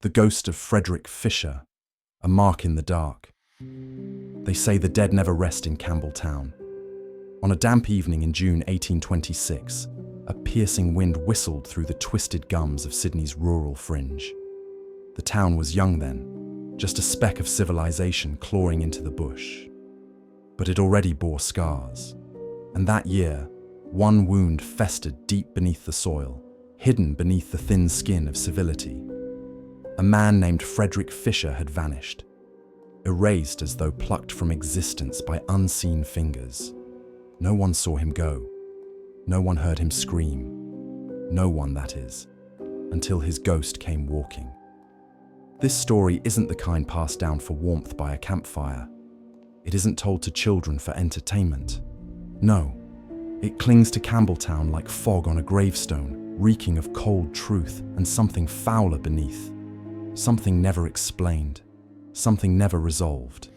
The ghost of Frederick Fisher, a mark in the dark. They say the dead never rest in Campbelltown. On a damp evening in June 1826, a piercing wind whistled through the twisted gums of Sydney's rural fringe. The town was young then, just a speck of civilization clawing into the bush. But it already bore scars. And that year, one wound festered deep beneath the soil, hidden beneath the thin skin of civility. A man named Frederick Fisher had vanished, erased as though plucked from existence by unseen fingers. No one saw him go. No one heard him scream. No one, that is, until his ghost came walking. This story isn't the kind passed down for warmth by a campfire. It isn't told to children for entertainment. No, it clings to Campbelltown like fog on a gravestone, reeking of cold truth and something fouler beneath. Something never explained, something never resolved.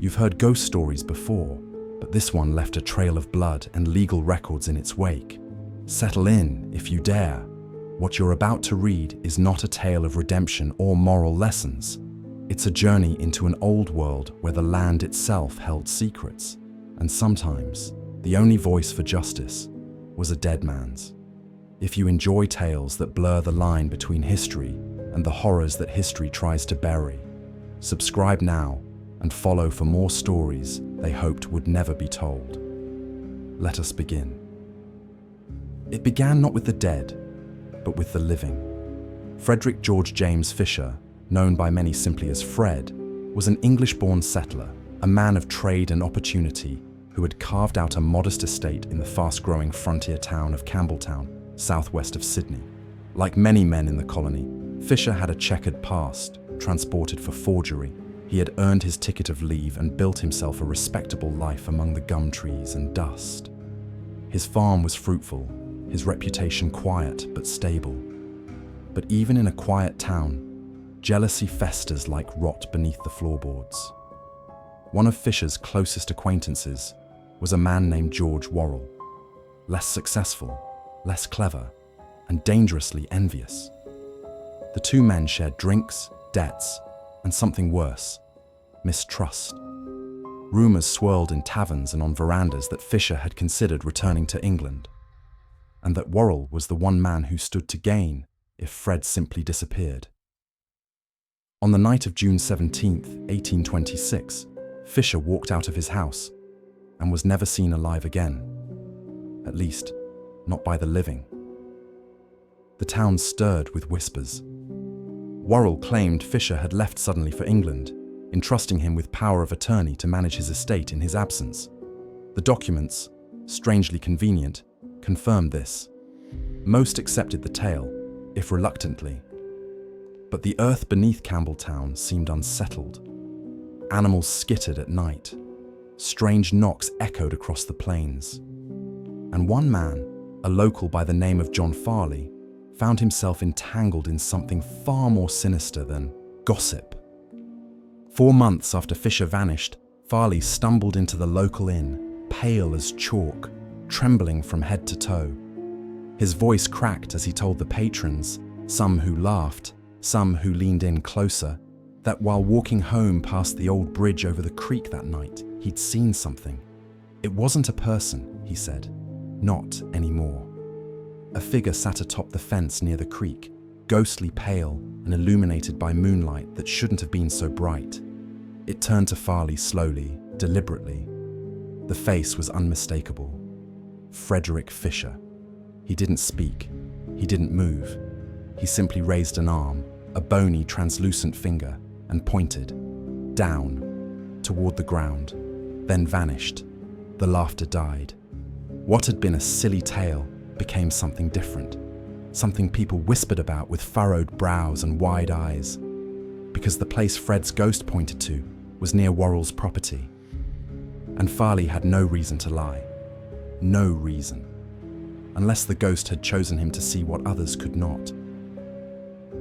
You've heard ghost stories before, but this one left a trail of blood and legal records in its wake. Settle in, if you dare. What you're about to read is not a tale of redemption or moral lessons. It's a journey into an old world where the land itself held secrets, and sometimes the only voice for justice was a dead man's. If you enjoy tales that blur the line between history and the horrors that history tries to bury, subscribe now and follow for more stories they hoped would never be told. Let us begin. It began not with the dead, but with the living. Frederick George James Fisher, known by many simply as Fred, was an English-born settler, a man of trade and opportunity who had carved out a modest estate in the fast-growing frontier town of Campbelltown, southwest of Sydney. Like many men in the colony, Fisher had a checkered past, transported for forgery. He had earned his ticket of leave and built himself a respectable life among the gum trees and dust. His farm was fruitful, his reputation quiet but stable. But even in a quiet town, jealousy festers like rot beneath the floorboards. One of Fisher's closest acquaintances was a man named George Worrell, less successful, less clever, and dangerously envious. The two men shared drinks, debts, and something worse, mistrust. Rumours swirled in taverns and on verandas that Fisher had considered returning to England, and that Worrell was the one man who stood to gain if Fred simply disappeared. On the night of June 17th, 1826, Fisher walked out of his house and was never seen alive again. At least, not by the living. The town stirred with whispers. Worrell claimed Fisher had left suddenly for England, entrusting him with power of attorney to manage his estate in his absence. The documents, strangely convenient, confirmed this. Most accepted the tale, if reluctantly. But the earth beneath Campbelltown seemed unsettled. Animals skittered at night. Strange knocks echoed across the plains. And one man, a local by the name of John Farley, found himself entangled in something far more sinister than gossip. 4 months after Fisher vanished, Farley stumbled into the local inn, pale as chalk, trembling from head to toe. His voice cracked as he told the patrons, some who laughed, some who leaned in closer, that while walking home past the old bridge over the creek that night, he'd seen something. It wasn't a person, he said. Not anymore. A figure sat atop the fence near the creek, ghostly pale and illuminated by moonlight that shouldn't have been so bright. It turned to Farley slowly, deliberately. The face was unmistakable. Frederick Fisher. He didn't speak. He didn't move. He simply raised an arm, a bony, translucent finger, and pointed, down, toward the ground, then vanished. The laughter died. What had been a silly tale became something different, something people whispered about with furrowed brows and wide eyes, because the place Fred's ghost pointed to was near Worrell's property. And Farley had no reason to lie. No reason. Unless the ghost had chosen him to see what others could not.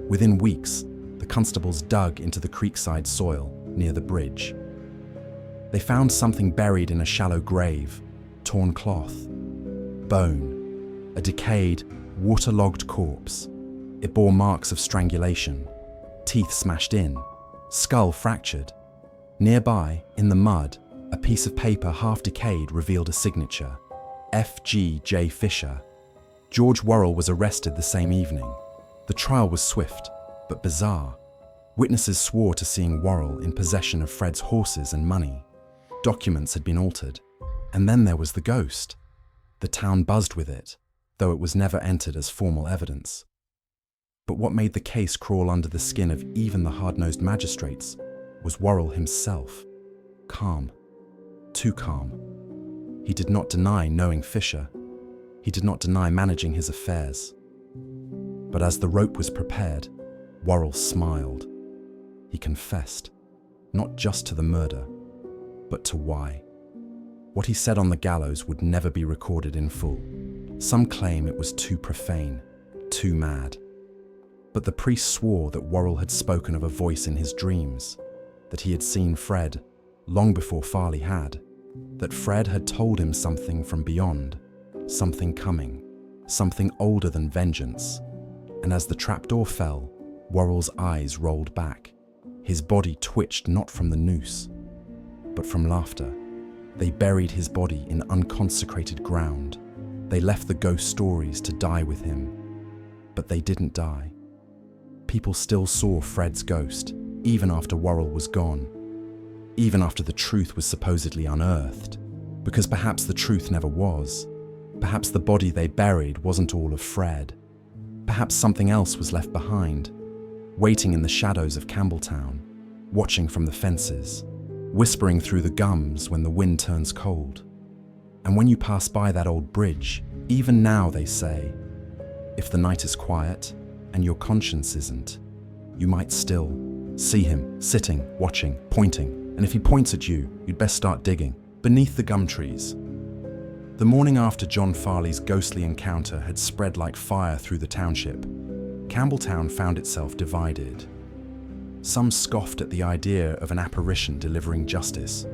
Within weeks, the constables dug into the creekside soil near the bridge. They found something buried in a shallow grave, torn cloth, bone, a decayed, waterlogged corpse. It bore marks of strangulation, teeth smashed in, skull fractured. Nearby, in the mud, a piece of paper half decayed revealed a signature: F.G.J. Fisher. George Worrell was arrested the same evening. The trial was swift, but bizarre. Witnesses swore to seeing Worrell in possession of Fred's horses and money. Documents had been altered. And then there was the ghost. The town buzzed with it, though it was never entered as formal evidence. But what made the case crawl under the skin of even the hard-nosed magistrates was Worrell himself. Calm. Too calm. He did not deny knowing Fisher. He did not deny managing his affairs. But as the rope was prepared, Worrell smiled. He confessed, not just to the murder, but to why. What he said on the gallows would never be recorded in full. Some claim it was too profane, too mad. But the priest swore that Worrell had spoken of a voice in his dreams, that he had seen Fred long before Farley had, that Fred had told him something from beyond, something coming, something older than vengeance. And as the trapdoor fell, Worrell's eyes rolled back. His body twitched not from the noose, but from laughter. They buried his body in unconsecrated ground. They left the ghost stories to die with him. But they didn't die. People still saw Fred's ghost, even after Worrell was gone. Even after the truth was supposedly unearthed. Because perhaps the truth never was. Perhaps the body they buried wasn't all of Fred. Perhaps something else was left behind, waiting in the shadows of Campbelltown, watching from the fences, whispering through the gums when the wind turns cold. And when you pass by that old bridge, even now they say, if the night is quiet and your conscience isn't, you might still see him sitting, watching, pointing, and if he points at you, you'd best start digging, beneath the gum trees. The morning after John Farley's ghostly encounter had spread like fire through the township, Campbelltown found itself divided. Some scoffed at the idea of an apparition delivering justice.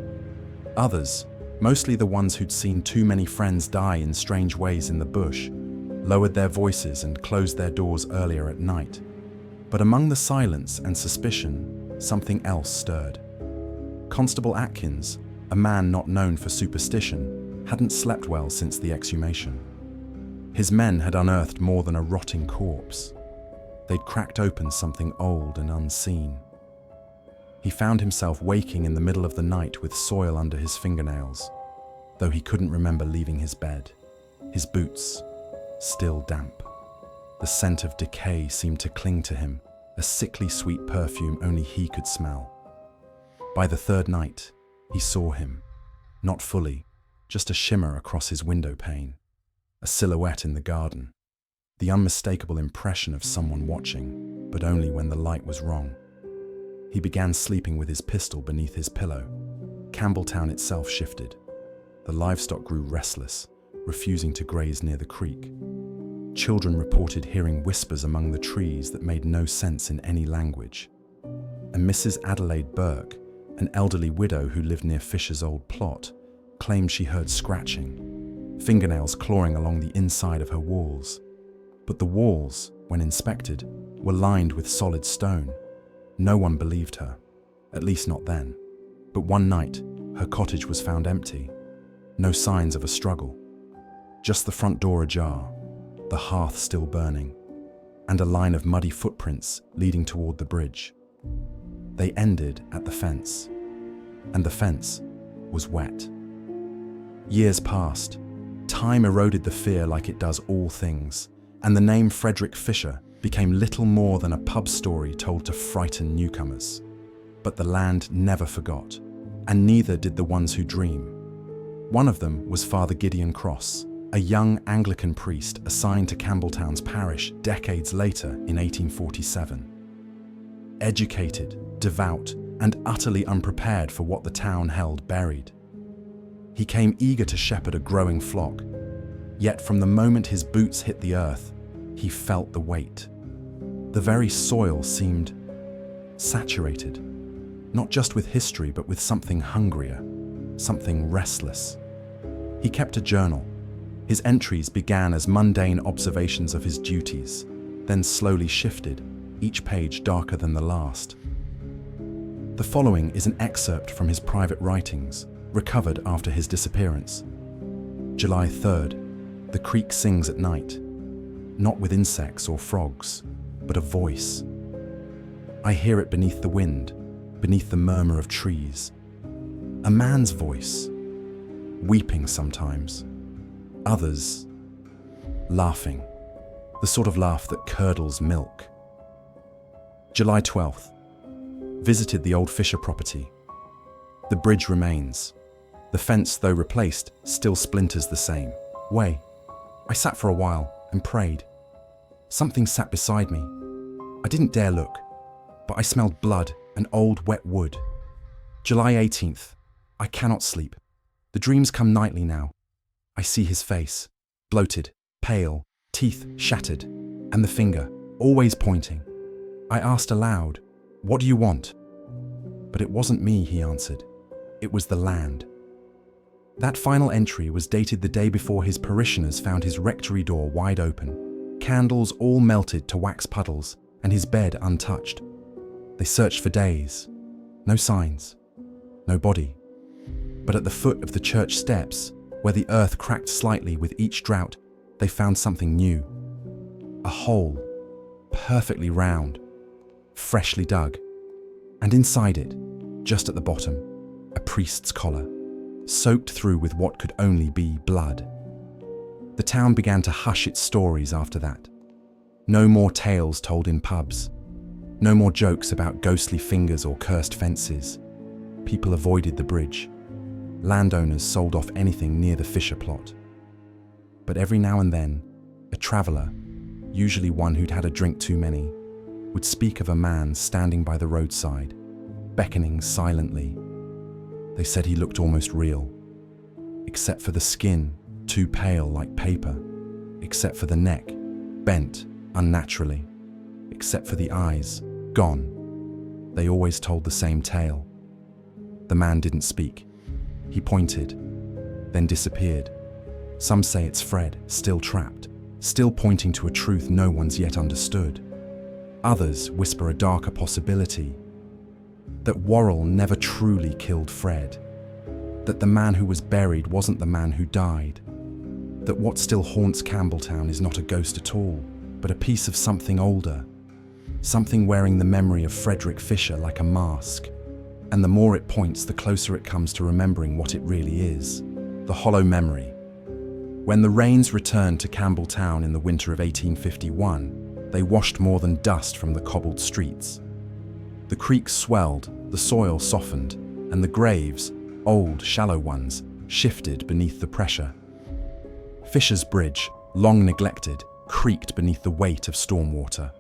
Others, mostly the ones who'd seen too many friends die in strange ways in the bush, lowered their voices and closed their doors earlier at night. But among the silence and suspicion, something else stirred. Constable Atkins, a man not known for superstition, hadn't slept well since the exhumation. His men had unearthed more than a rotting corpse. They'd cracked open something old and unseen. He found himself waking in the middle of the night with soil under his fingernails, though he couldn't remember leaving his bed. His boots, still damp. The scent of decay seemed to cling to him, a sickly sweet perfume only he could smell. By the third night, he saw him, not fully, just a shimmer across his window pane, a silhouette in the garden, the unmistakable impression of someone watching, but only when the light was wrong. He began sleeping with his pistol beneath his pillow. Campbelltown itself shifted. The livestock grew restless, refusing to graze near the creek. Children reported hearing whispers among the trees that made no sense in any language. And Mrs. Adelaide Burke, an elderly widow who lived near Fisher's old plot, claimed she heard scratching, fingernails clawing along the inside of her walls. But the walls, when inspected, were lined with solid stone. No one believed her, at least not then. But one night, her cottage was found empty. No signs of a struggle. Just the front door ajar, the hearth still burning, and a line of muddy footprints leading toward the bridge. They ended at the fence, and the fence was wet. Years passed. Time eroded the fear like it does all things, and the name Frederick Fisher became little more than a pub story told to frighten newcomers. But the land never forgot, and neither did the ones who dream. One of them was Father Gideon Cross, a young Anglican priest assigned to Campbelltown's parish decades later in 1847. Educated, devout, and utterly unprepared for what the town held buried. He came eager to shepherd a growing flock, yet from the moment his boots hit the earth, he felt the weight. The very soil seemed saturated, not just with history, but with something hungrier, something restless. He kept a journal. His entries began as mundane observations of his duties, then slowly shifted, each page darker than the last. The following is an excerpt from his private writings, recovered after his disappearance. July 3rd. The creek sings at night, not with insects or frogs, but a voice. I hear it beneath the wind, beneath the murmur of trees. A man's voice, weeping sometimes, others laughing, the sort of laugh that curdles milk. July 12th. Visited the old Fisher property. The bridge remains. The fence, though replaced, still splinters the same way. I sat for a while and prayed. Something sat beside me. I didn't dare look, but I smelled blood and old wet wood. July 18th. I cannot sleep. The dreams come nightly now. I see his face, bloated, pale, teeth shattered, and the finger, always pointing. I asked aloud, "What do you want?" But it wasn't me, he answered. It was the land. That final entry was dated the day before his parishioners found his rectory door wide open, candles all melted to wax puddles, and his bed untouched. They searched for days. No signs. No body. But at the foot of the church steps, where the earth cracked slightly with each drought, they found something new. A hole, perfectly round, freshly dug. And inside it, just at the bottom, a priest's collar, soaked through with what could only be blood. The town began to hush its stories after that. No more tales told in pubs. No more jokes about ghostly fingers or cursed fences. People avoided the bridge. Landowners sold off anything near the Fisher plot. But every now and then, a traveller, usually one who'd had a drink too many, would speak of a man standing by the roadside, beckoning silently. They said he looked almost real, except for the skin, too pale like paper, except for the neck, bent unnaturally, except for the eyes, gone. They always told the same tale. The man didn't speak. He pointed, then disappeared. Some say it's Fred, still trapped, still pointing to a truth no one's yet understood. Others whisper a darker possibility, that Worrell never truly killed Fred, that the man who was buried wasn't the man who died, that what still haunts Campbelltown is not a ghost at all, but a piece of something older, something wearing the memory of Frederick Fisher like a mask. And the more it points, the closer it comes to remembering what it really is, the hollow memory. When the rains returned to Campbelltown in the winter of 1851, they washed more than dust from the cobbled streets. The creek swelled, the soil softened, and the graves, old, shallow ones, shifted beneath the pressure. Fisher's Bridge, long neglected, creaked beneath the weight of stormwater.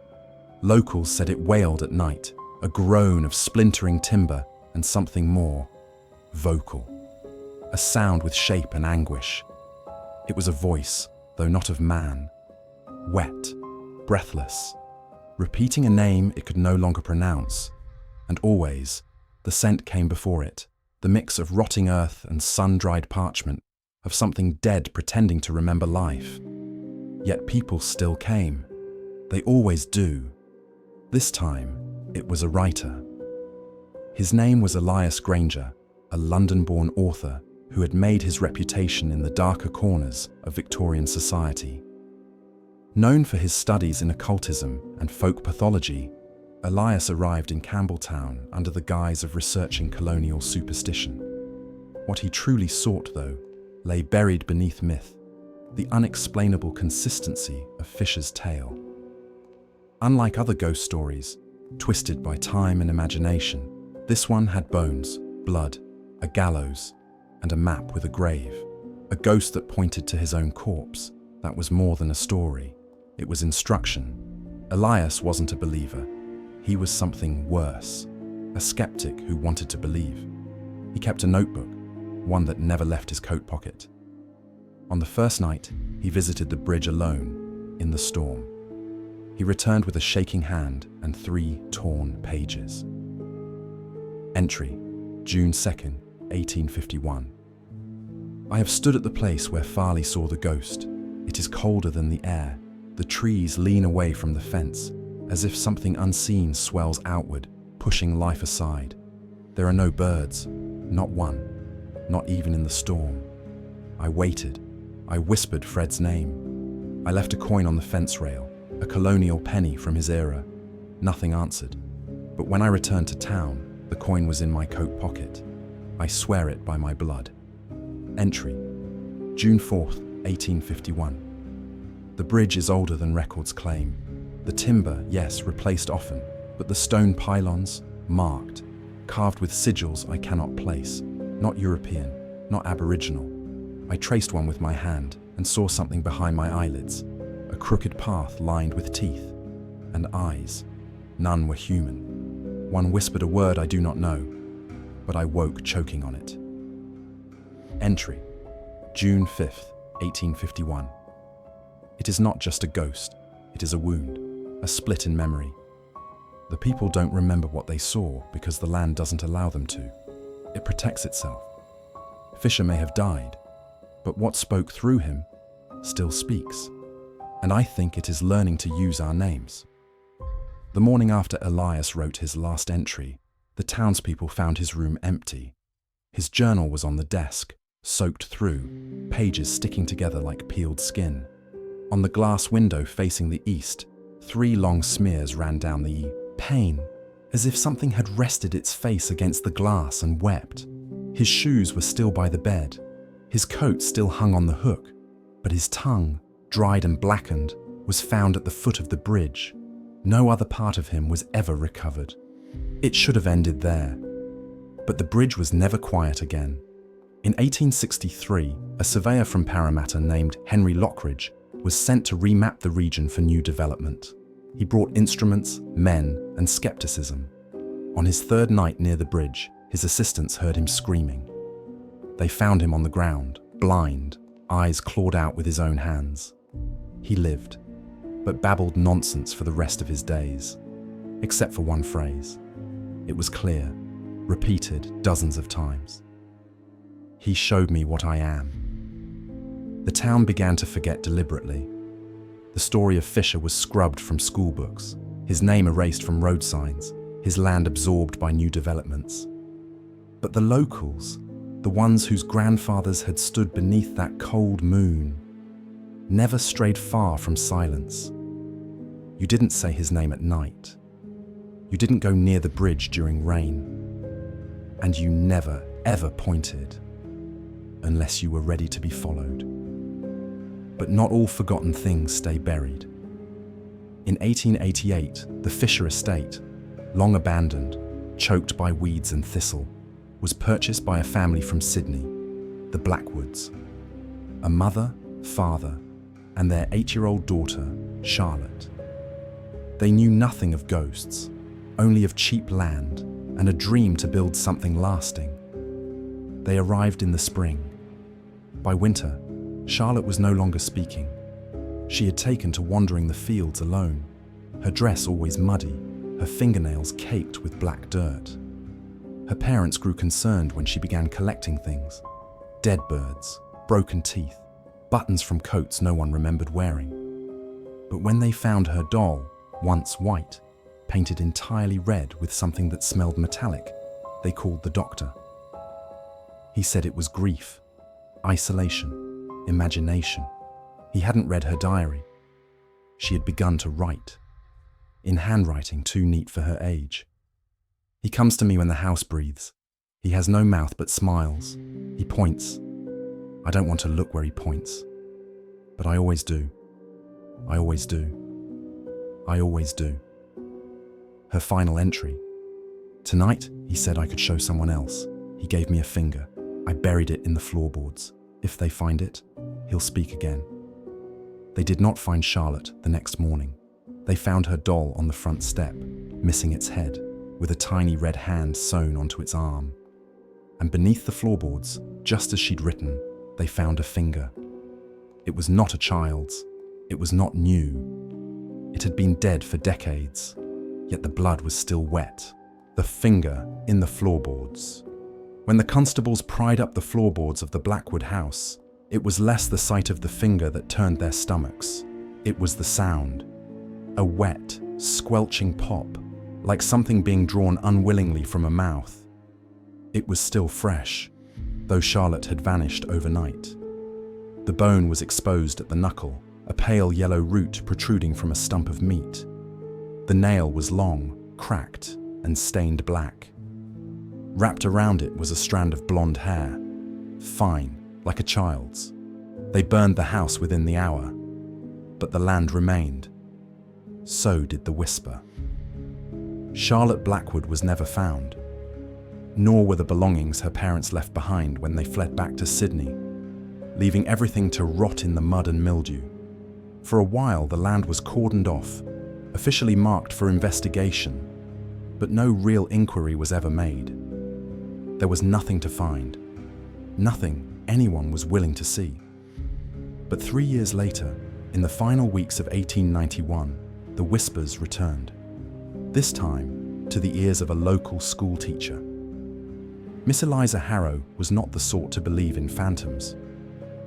Locals said it wailed at night, a groan of splintering timber and something more, vocal. A sound with shape and anguish. It was a voice, though not of man. Wet, breathless, repeating a name it could no longer pronounce. And always, the scent came before it, the mix of rotting earth and sun-dried parchment, of something dead pretending to remember life. Yet people still came. They always do. This time, it was a writer. His name was Elias Granger, a London-born author who had made his reputation in the darker corners of Victorian society. Known for his studies in occultism and folk pathology, Elias arrived in Campbelltown under the guise of researching colonial superstition. What he truly sought, though, lay buried beneath myth, the unexplainable consistency of Fisher's tale. Unlike other ghost stories, twisted by time and imagination, this one had bones, blood, a gallows, and a map with a grave. A ghost that pointed to his own corpse. That was more than a story. It was instruction. Elias wasn't a believer. He was something worse, a skeptic who wanted to believe. He kept a notebook, one that never left his coat pocket. On the first night, he visited the bridge alone, in the storm. He returned with a shaking hand and 3 torn pages. Entry, June 2nd, 1851. I have stood at the place where Farley saw the ghost. It is colder than the air. The trees lean away from the fence. as if something unseen swells outward, pushing life aside. There are no birds, not one, not even in the storm. I waited. I whispered Fred's name. I left a coin on the fence rail, a colonial penny from his era. Nothing answered. But when I returned to town, the coin was in my coat pocket. I swear it by my blood. Entry: June 4th, 1851. The bridge is older than records claim. The timber, yes, replaced often, but the stone pylons, marked, carved with sigils I cannot place. Not European, not Aboriginal. I traced one with my hand and saw something behind my eyelids, a crooked path lined with teeth and eyes. None were human. One whispered a word I do not know, but I woke choking on it. Entry: June 5th, 1851. It is not just a ghost, it is a wound, a split in memory. The people don't remember what they saw because the land doesn't allow them to. It protects itself. Fisher may have died, but what spoke through him still speaks. And I think it is learning to use our names. The morning after Elias wrote his last entry, the townspeople found his room empty. His journal was on the desk, soaked through, pages sticking together like peeled skin. On the glass window facing the east, 3 long smears ran down the pane, as if something had rested its face against the glass and wept. His shoes were still by the bed. His coat still hung on the hook, but his tongue, dried and blackened, was found at the foot of the bridge. No other part of him was ever recovered. It should have ended there. But the bridge was never quiet again. In 1863, a surveyor from Parramatta named Henry Lockridge was sent to remap the region for new development. He brought instruments, men, and skepticism. On his 3rd night near the bridge, his assistants heard him screaming. They found him on the ground, blind, eyes clawed out with his own hands. He lived, but babbled nonsense for the rest of his days, except for one phrase. It was clear, repeated dozens of times. He showed me what I am. The town began to forget deliberately. The story of Fisher was scrubbed from school books, his name erased from road signs, his land absorbed by new developments. But the locals, the ones whose grandfathers had stood beneath that cold moon, never strayed far from silence. You didn't say his name at night. You didn't go near the bridge during rain. And you never, ever pointed, unless you were ready to be followed. But not all forgotten things stay buried. In 1888, the Fisher estate, long abandoned, choked by weeds and thistle, was purchased by a family from Sydney, the Blackwoods. A mother, father, and their 8-year-old daughter, Charlotte. They knew nothing of ghosts, only of cheap land and a dream to build something lasting. They arrived in the spring. By winter, Charlotte was no longer speaking. She had taken to wandering the fields alone, her dress always muddy, her fingernails caked with black dirt. Her parents grew concerned when she began collecting things: dead birds, broken teeth, buttons from coats no one remembered wearing. But when they found her doll, once white, painted entirely red with something that smelled metallic, they called the doctor. He said it was grief, isolation, imagination. He hadn't read her diary. She had begun to write, in handwriting too neat for her age. He comes to me when the house breathes. He has no mouth but smiles. He points. I don't want to look where he points, but I always do. I always do. I always do. Her final entry. Tonight, he said I could show someone else. He gave me a finger. I buried it in the floorboards. If they find it, he'll speak again. They did not find Charlotte the next morning. They found her doll on the front step, missing its head, with a tiny red hand sewn onto its arm. And beneath the floorboards, just as she'd written, they found a finger. It was not a child's. It was not new. It had been dead for decades, yet the blood was still wet. The finger in the floorboards. When the constables pried up the floorboards of the Blackwood house, it was less the sight of the finger that turned their stomachs. It was the sound. A wet, squelching pop, like something being drawn unwillingly from a mouth. It was still fresh, though Charlotte had vanished overnight. The bone was exposed at the knuckle, a pale yellow root protruding from a stump of meat. The nail was long, cracked, and stained black. Wrapped around it was a strand of blonde hair, fine, like a child's. They burned the house within the hour, but the land remained. So did the whisper. Charlotte Blackwood was never found, nor were the belongings her parents left behind when they fled back to Sydney, leaving everything to rot in the mud and mildew. For a while, the land was cordoned off, officially marked for investigation, but no real inquiry was ever made. There was nothing to find, nothing anyone was willing to see. But 3 years later, in the final weeks of 1891, the whispers returned, this time to the ears of a local school teacher. Miss Eliza Harrow was not the sort to believe in phantoms.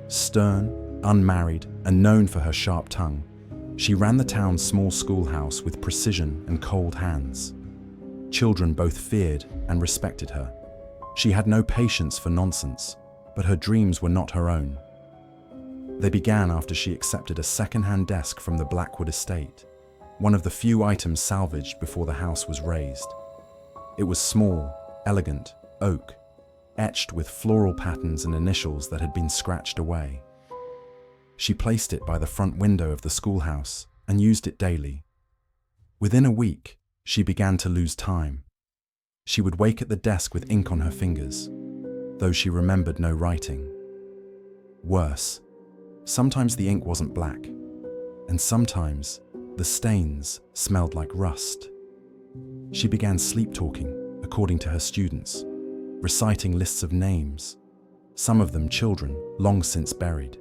Stern, unmarried, and known for her sharp tongue, she ran the town's small schoolhouse with precision and cold hands. Children both feared and respected her. She had no patience for nonsense, but her dreams were not her own. They began after she accepted a second-hand desk from the Blackwood estate, one of the few items salvaged before the house was razed. It was small, elegant, oak, etched with floral patterns and initials that had been scratched away. She placed it by the front window of the schoolhouse and used it daily. Within a week, she began to lose time. She would wake at the desk with ink on her fingers, though she remembered no writing. Worse, sometimes the ink wasn't black, and sometimes the stains smelled like rust. She began sleep-talking, according to her students, reciting lists of names, some of them children long since buried.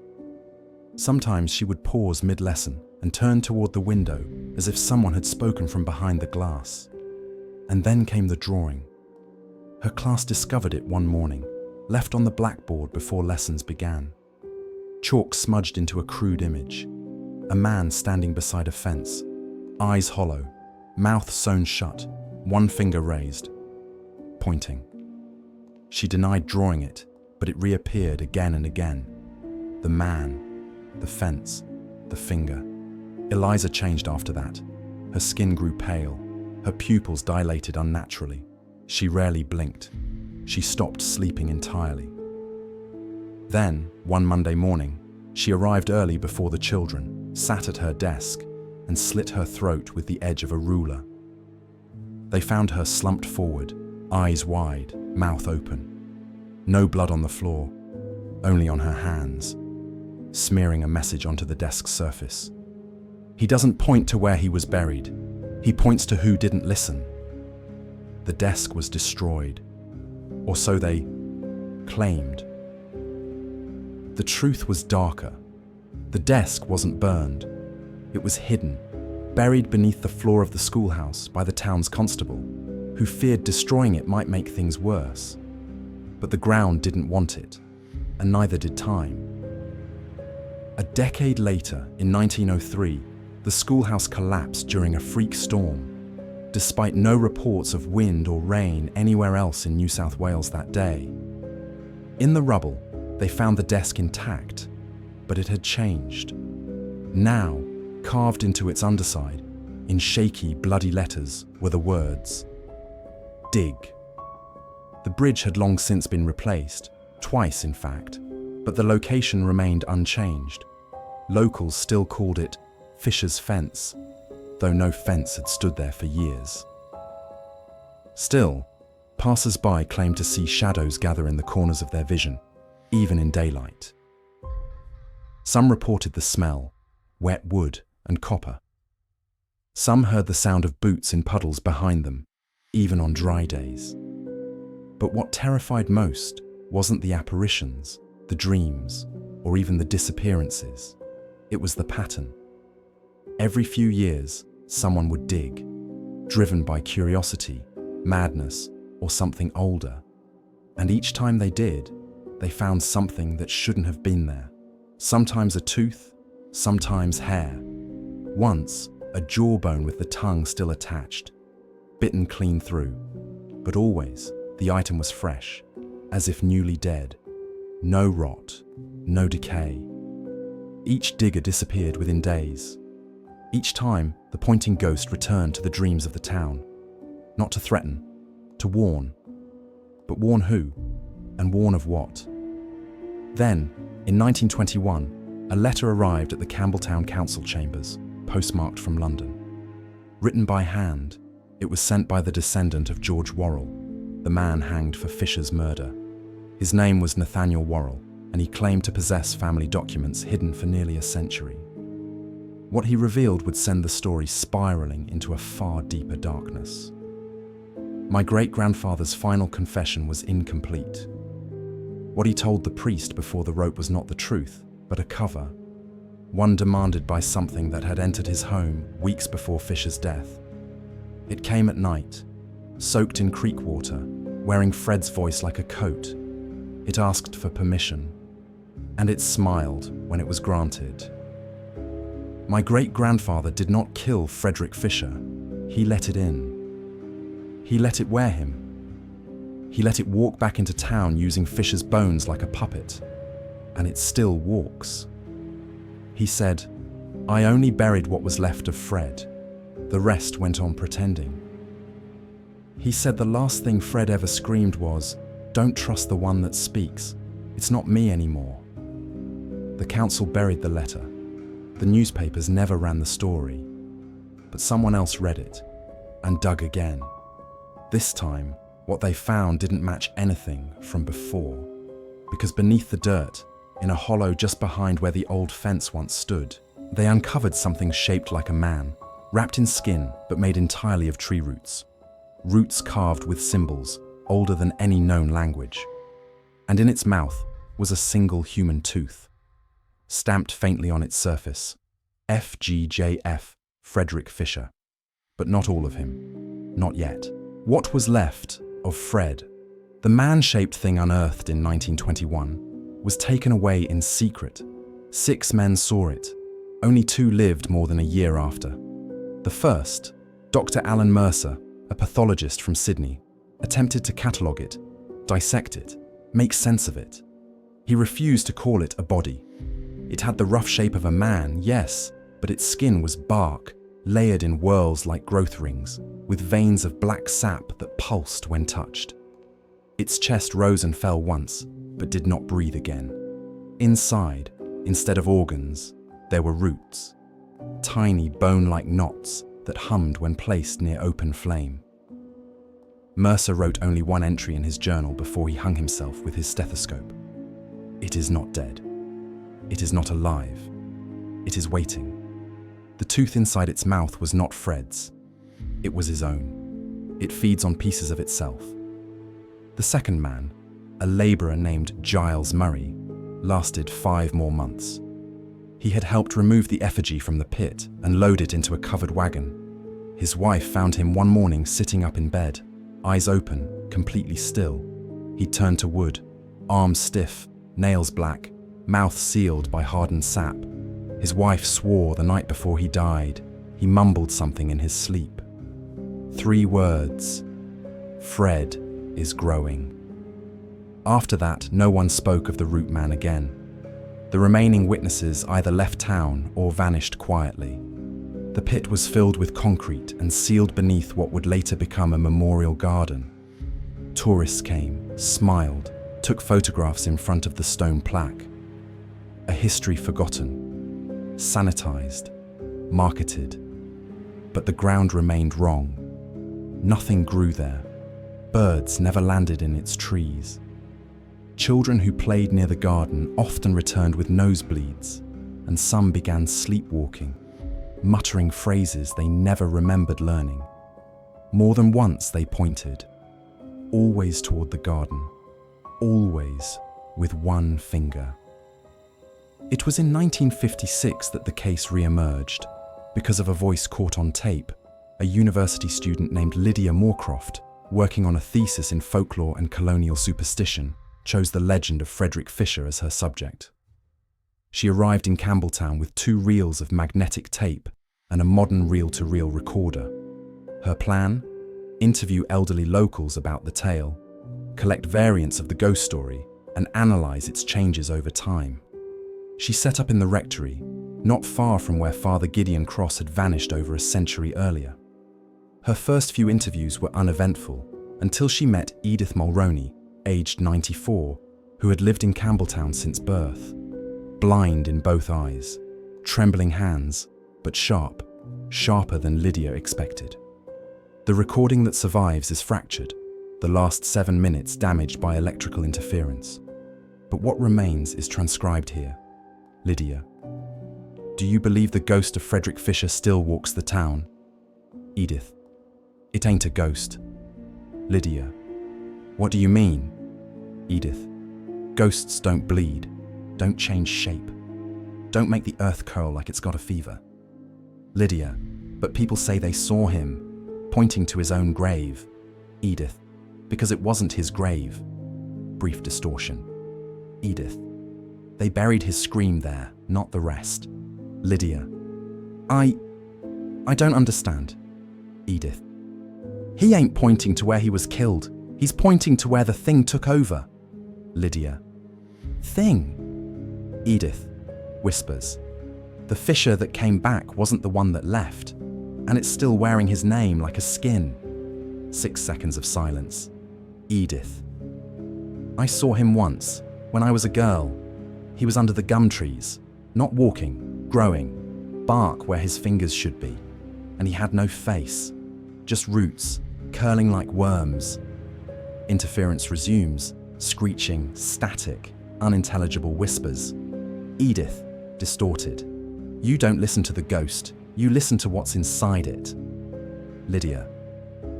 Sometimes she would pause mid-lesson and turn toward the window as if someone had spoken from behind the glass. And then came the drawing. Her class discovered it one morning, left on the blackboard before lessons began. Chalk smudged into a crude image. A man standing beside a fence, eyes hollow, mouth sewn shut, one finger raised, pointing. She denied drawing it, but it reappeared again and again. The man, the fence, the finger. Eliza changed after that. Her skin grew pale, her pupils dilated unnaturally. She rarely blinked. She stopped sleeping entirely. Then, one Monday morning, she arrived early before the children, sat at her desk, and slit her throat with the edge of a ruler. They found her slumped forward, eyes wide, mouth open. No blood on the floor, only on her hands, smearing a message onto the desk's surface. He doesn't point to where he was buried. He points to who didn't listen. The desk was destroyed, or so they claimed. The truth was darker. The desk wasn't burned. It was hidden, buried beneath the floor of the schoolhouse by the town's constable, who feared destroying it might make things worse. But the ground didn't want it, and neither did time. A decade later, in 1903, the schoolhouse collapsed during a freak storm, despite no reports of wind or rain anywhere else in New South Wales that day. In the rubble, they found the desk intact, but it had changed. Now, carved into its underside, in shaky, bloody letters, were the words, "Dig." The bridge had long since been replaced, twice in fact, but the location remained unchanged. Locals still called it Fisher's Fence, though no fence had stood there for years. Still, passers-by claimed to see shadows gather in the corners of their vision, even in daylight. Some reported the smell, wet wood and copper. Some heard the sound of boots in puddles behind them, even on dry days. But what terrified most wasn't the apparitions, the dreams, or even the disappearances. It was the pattern. Every few years, someone would dig, driven by curiosity, madness, or something older. And each time they did, they found something that shouldn't have been there. Sometimes a tooth, sometimes hair. Once, a jawbone with the tongue still attached, bitten clean through. But always, the item was fresh, as if newly dead. No rot, no decay. Each digger disappeared within days. Each time, the pointing ghost returned to the dreams of the town. Not to threaten, to warn. But warn who? And warn of what? Then, in 1921, a letter arrived at the Campbelltown council chambers, postmarked from London. Written by hand, it was sent by the descendant of George Worrell, the man hanged for Fisher's murder. His name was Nathaniel Worrell, and he claimed to possess family documents hidden for nearly a century. What he revealed would send the story spiraling into a far deeper darkness. My great-grandfather's final confession was incomplete. What he told the priest before the rope was not the truth, but a cover, one demanded by something that had entered his home weeks before Fisher's death. It came at night, soaked in creek water, wearing Fred's voice like a coat. It asked for permission, and it smiled when it was granted. My great-grandfather did not kill Frederick Fisher. He let it in. He let it wear him. He let it walk back into town using Fisher's bones like a puppet, and it still walks. He said, "I only buried what was left of Fred. The rest went on pretending." He said the last thing Fred ever screamed was, "Don't trust the one that speaks. It's not me anymore." The council buried the letter. The newspapers never ran the story. But someone else read it and dug again. This time, what they found didn't match anything from before, because beneath the dirt, in a hollow just behind where the old fence once stood, they uncovered something shaped like a man, wrapped in skin but made entirely of tree roots. Roots carved with symbols older than any known language. And in its mouth was a single human tooth. Stamped faintly on its surface, FGJF, Frederick Fisher. But not all of him. Not yet. What was left of Fred? The man-shaped thing unearthed in 1921 was taken away in secret. 6 men saw it. Only 2 lived more than a year after. The first, Dr. Alan Mercer, a pathologist from Sydney, attempted to catalogue it, dissect it, make sense of it. He refused to call it a body. It had the rough shape of a man, yes, but its skin was bark, layered in whorls like growth rings, with veins of black sap that pulsed when touched. Its chest rose and fell once, but did not breathe again. Inside, instead of organs, there were roots, tiny bone-like knots that hummed when placed near open flame. Mercer wrote only one entry in his journal before he hung himself with his stethoscope. "It is not dead. It is not alive. It is waiting." The tooth inside its mouth was not Fred's. It was his own. It feeds on pieces of itself. The second man, a labourer named Giles Murray, lasted 5 more months. He had helped remove the effigy from the pit and load it into a covered wagon. His wife found him one morning sitting up in bed, eyes open, completely still. He turned to wood, arms stiff, nails black, mouth sealed by hardened sap. His wife swore the night before he died. He mumbled something in his sleep. 3 words. "Fred is growing." After that, no one spoke of the root man again. The remaining witnesses either left town or vanished quietly. The pit was filled with concrete and sealed beneath what would later become a memorial garden. Tourists came, smiled, took photographs in front of the stone plaque. A history forgotten, sanitized, marketed. But the ground remained wrong. Nothing grew there. Birds never landed in its trees. Children who played near the garden often returned with nosebleeds, and some began sleepwalking, muttering phrases they never remembered learning. More than once they pointed, always toward the garden, always with one finger. It was in 1956 that the case re-emerged, because of a voice caught on tape. A university student named Lydia Moorcroft, working on a thesis in folklore and colonial superstition, chose the legend of Frederick Fisher as her subject. She arrived in Campbelltown with 2 reels of magnetic tape and a modern reel-to-reel recorder. Her plan? Interview elderly locals about the tale, collect variants of the ghost story, and analyze its changes over time. She set up in the rectory, not far from where Father Gideon Cross had vanished over a century earlier. Her first few interviews were uneventful until she met Edith Mulroney, aged 94, who had lived in Campbelltown since birth. Blind in both eyes, trembling hands, but sharp, sharper than Lydia expected. The recording that survives is fractured, the last 7 minutes damaged by electrical interference. But what remains is transcribed here. Lydia: do you believe the ghost of Frederick Fisher still walks the town? Edith: it ain't a ghost. Lydia: what do you mean? Edith: ghosts don't bleed, don't change shape, don't make the earth curl like it's got a fever. Lydia: but people say they saw him, pointing to his own grave. Edith: because it wasn't his grave. Brief distortion. Edith: they buried his scream there, not the rest. Lydia: I don't understand. Edith: he ain't pointing to where he was killed. He's pointing to where the thing took over. Lydia: thing? Edith whispers: the Fisher that came back wasn't the one that left, and it's still wearing his name like a skin. 6 seconds of silence. Edith: I saw him once, when I was a girl. He was under the gum trees, not walking, growing, bark where his fingers should be, and he had no face, just roots, curling like worms. Interference resumes, screeching, static, unintelligible whispers. Edith, distorted: you don't listen to the ghost, you listen to what's inside it. Lydia: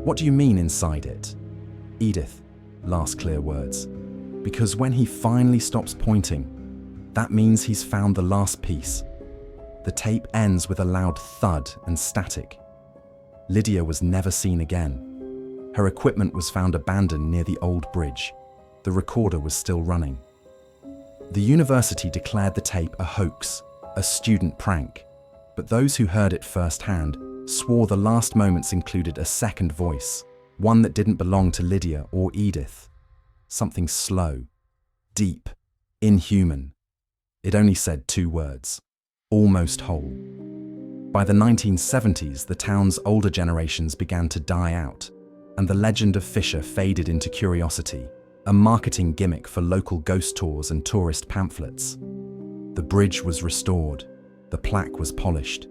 what do you mean inside it? Edith, last clear words: because when he finally stops pointing, that means he's found the last piece. The tape ends with a loud thud and static. Lydia was never seen again. Her equipment was found abandoned near the old bridge. The recorder was still running. The university declared the tape a hoax, a student prank, but those who heard it firsthand swore the last moments included a second voice, one that didn't belong to Lydia or Edith. Something slow, deep, inhuman. It only said 2 words: almost whole. By the 1970s, the town's older generations began to die out, and the legend of Fisher faded into curiosity, a marketing gimmick for local ghost tours and tourist pamphlets. The bridge was restored, the plaque was polished,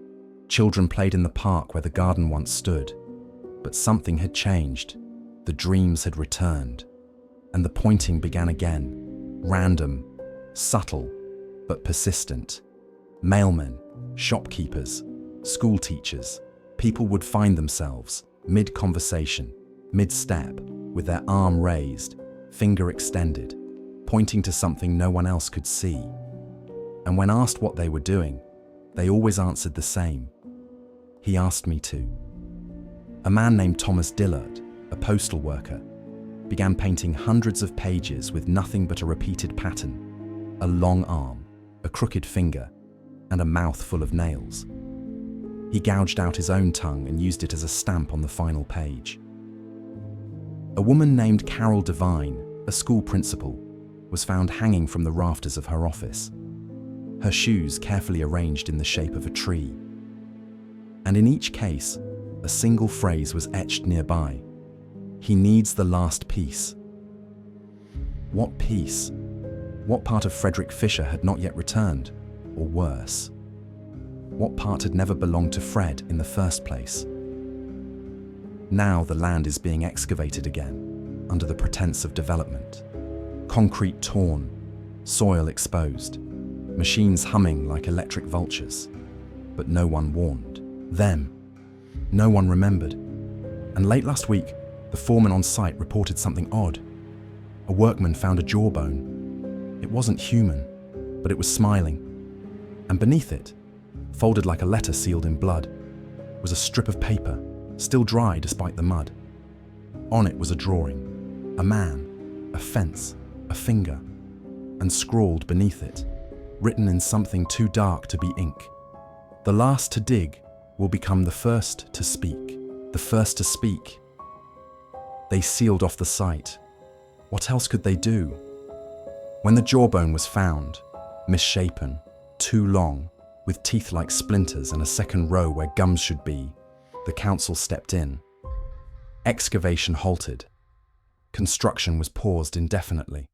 children played in the park where the garden once stood. But something had changed, the dreams had returned, and the pointing began again, random, subtle, but persistent. Mailmen, shopkeepers, school teachers, people would find themselves, mid-conversation, mid-step, with their arm raised, finger extended, pointing to something no one else could see. And when asked what they were doing, they always answered the same: he asked me to. A man named Thomas Dillard, a postal worker, began painting hundreds of pages with nothing but a repeated pattern: a long arm, a crooked finger, and a mouth full of nails. He gouged out his own tongue and used it as a stamp on the final page. A woman named Carol Devine, a school principal, was found hanging from the rafters of her office, her shoes carefully arranged in the shape of a tree. And in each case, a single phrase was etched nearby: he needs the last piece. What piece? What part of Frederick Fisher had not yet returned? Or worse, what part had never belonged to Fred in the first place? Now the land is being excavated again, under the pretense of development. Concrete torn, soil exposed, machines humming like electric vultures. But no one warned. Them. No one remembered. And late last week, the foreman on site reported something odd. A workman found a jawbone. It wasn't human, but it was smiling. And beneath it, folded like a letter sealed in blood, was a strip of paper, still dry despite the mud. On it was a drawing, a man, a fence, a finger, and scrawled beneath it, written in something too dark to be ink: the last to dig will become the first to speak. The first to speak. They sealed off the site. What else could they do? When the jawbone was found, misshapen, too long, with teeth like splinters and a second row where gums should be, the council stepped in. Excavation halted. Construction was paused indefinitely.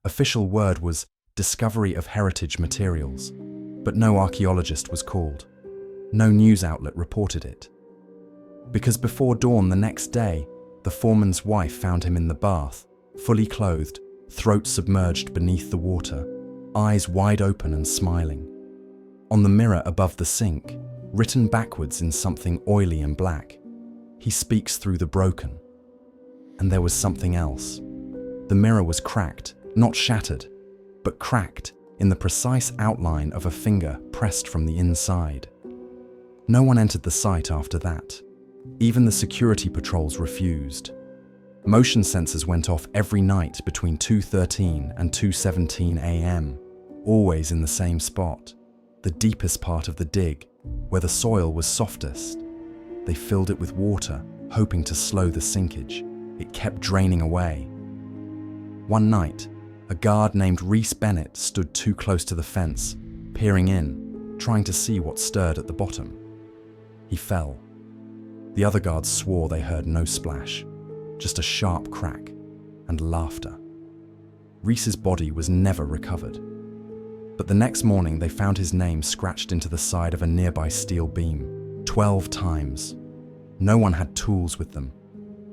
Official word was discovery of heritage materials, but no archaeologist was called. No news outlet reported it. Because before dawn the next day, the foreman's wife found him in the bath, fully clothed, throat submerged beneath the water, eyes wide open and smiling. On the mirror above the sink, written backwards in something oily and black, he speaks through the broken. And there was something else. The mirror was cracked, not shattered, but cracked in the precise outline of a finger pressed from the inside. No one entered the site after that. Even the security patrols refused. Motion sensors went off every night between 2:13 and 2:17 a.m., always in the same spot, the deepest part of the dig, where the soil was softest. They filled it with water, hoping to slow the sinkage. It kept draining away. One night, a guard named Reese Bennett stood too close to the fence, peering in, trying to see what stirred at the bottom. He fell. The other guards swore they heard no splash, just a sharp crack and laughter. Reese's body was never recovered. But the next morning they found his name scratched into the side of a nearby steel beam, 12 times. No one had tools with them,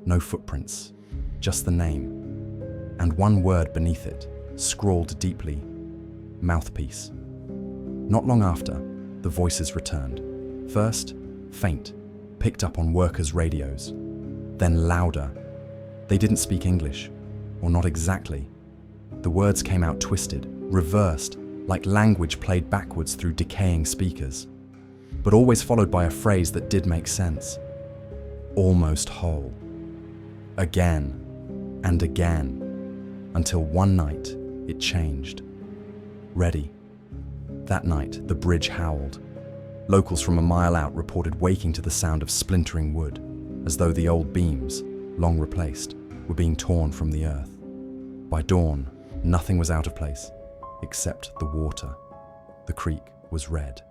no footprints, just the name. And one word beneath it, scrawled deeply, mouthpiece. Not long after, the voices returned. First, faint, picked up on workers' radios. Then louder. They didn't speak English, or not exactly. The words came out twisted, reversed, like language played backwards through decaying speakers, but always followed by a phrase that did make sense. Almost whole. Again, and again, until one night it changed. Ready. That night, the bridge howled. Locals from a mile out reported waking to the sound of splintering wood, as though the old beams, long replaced, were being torn from the earth. By dawn, nothing was out of place, except the water. The creek was red.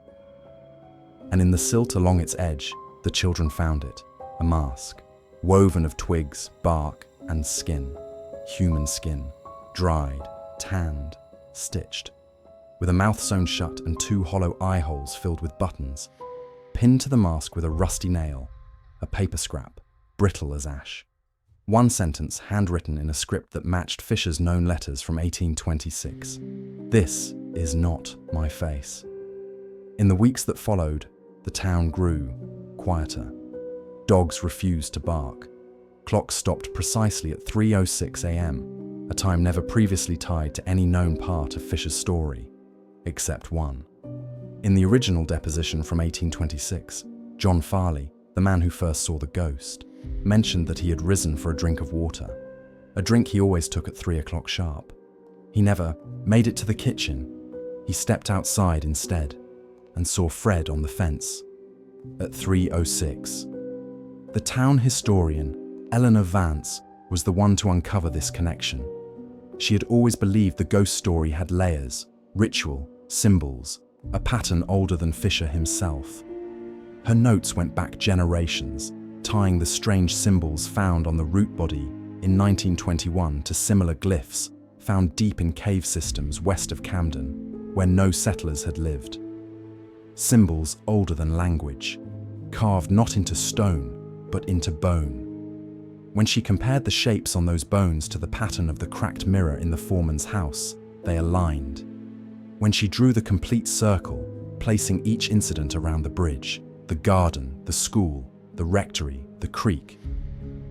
And in the silt along its edge, the children found it, a mask, woven of twigs, bark, and skin, human skin, dried, tanned, stitched, with a mouth sewn shut and 2 hollow eye holes filled with buttons, pinned to the mask with a rusty nail, a paper scrap, brittle as ash. One sentence handwritten in a script that matched Fisher's known letters from 1826. This is not my face. In the weeks that followed, the town grew, quieter. Dogs refused to bark. Clocks stopped precisely at 3:06 a.m., a time never previously tied to any known part of Fisher's story, except one. In the original deposition from 1826, John Farley, the man who first saw the ghost, mentioned that he had risen for a drink of water, a drink he always took at 3 o'clock sharp. He never made it to the kitchen. He stepped outside instead and saw Fred on the fence at 3:06. The town historian, Eleanor Vance, was the one to uncover this connection. She had always believed the ghost story had layers, ritual, symbols, a pattern older than Fisher himself. Her notes went back generations, tying the strange symbols found on the root body in 1921 to similar glyphs found deep in cave systems west of Camden, where no settlers had lived. Symbols older than language, carved not into stone, but into bone. When she compared the shapes on those bones to the pattern of the cracked mirror in the foreman's house, they aligned. When she drew the complete circle, placing each incident around the bridge, the garden, the school, the rectory, the creek,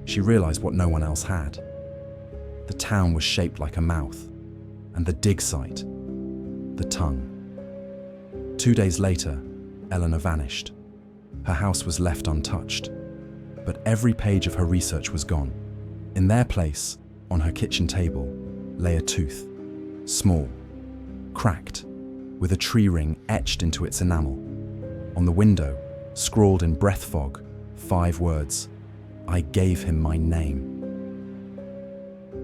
she realized what no one else had. The town was shaped like a mouth, and the dig site, the tongue. 2 days later, Eleanor vanished. Her house was left untouched, but every page of her research was gone. In their place, on her kitchen table, lay a tooth, small, cracked, with a tree ring etched into its enamel. On the window, scrawled in breath fog, 5 words: "I gave him my name."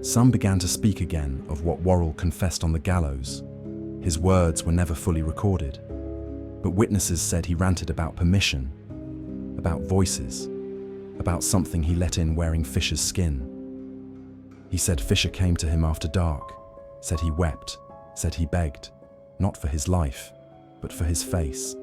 Some began to speak again of what Worrell confessed on the gallows. His words were never fully recorded, but witnesses said he ranted about permission, about voices, about something he let in wearing Fisher's skin. He said Fisher came to him after dark, said he wept, said he begged, not for his life, but for his face.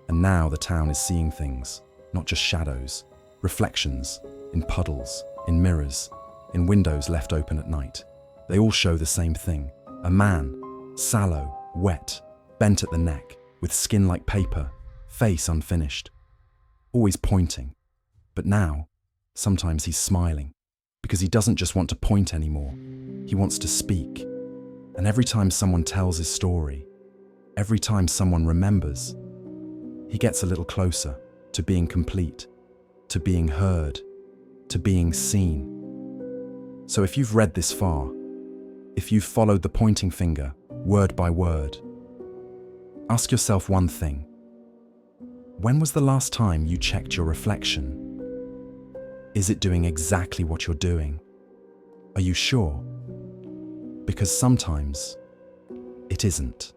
And now the town is seeing things, not just shadows, reflections, in puddles, in mirrors, in windows left open at night. They all show the same thing: a man, sallow, wet, bent at the neck, with skin like paper, face unfinished, always pointing. But now, sometimes he's smiling, because he doesn't just want to point anymore, he wants to speak. And every time someone tells his story, every time someone remembers, he gets a little closer to being complete, to being heard, to being seen. So if you've read this far, if you've followed the pointing finger, word by word, ask yourself one thing. When was the last time you checked your reflection? Is it doing exactly what you're doing? Are you sure? Because sometimes it isn't.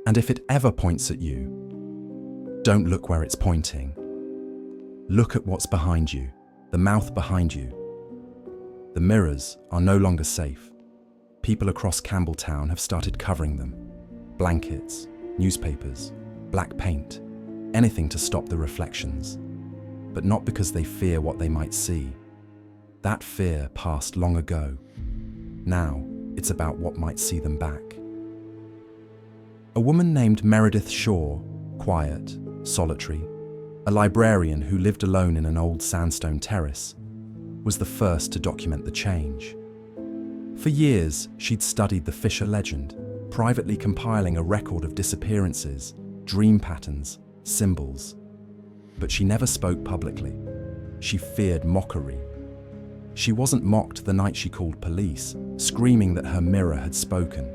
And if it ever points at you, don't look where it's pointing. Look at what's behind you, the mouth behind you. The mirrors are no longer safe. People across Campbelltown have started covering them. Blankets, newspapers, black paint, anything to stop the reflections. But not because they fear what they might see. That fear passed long ago. Now, it's about what might see them back. A woman named Meredith Shaw, quiet, solitary, a librarian who lived alone in an old sandstone terrace, was the first to document the change. For years, she'd studied the Fisher legend, privately compiling a record of disappearances, dream patterns, symbols. But she never spoke publicly. She feared mockery. She wasn't mocked the night she called police, screaming that her mirror had spoken.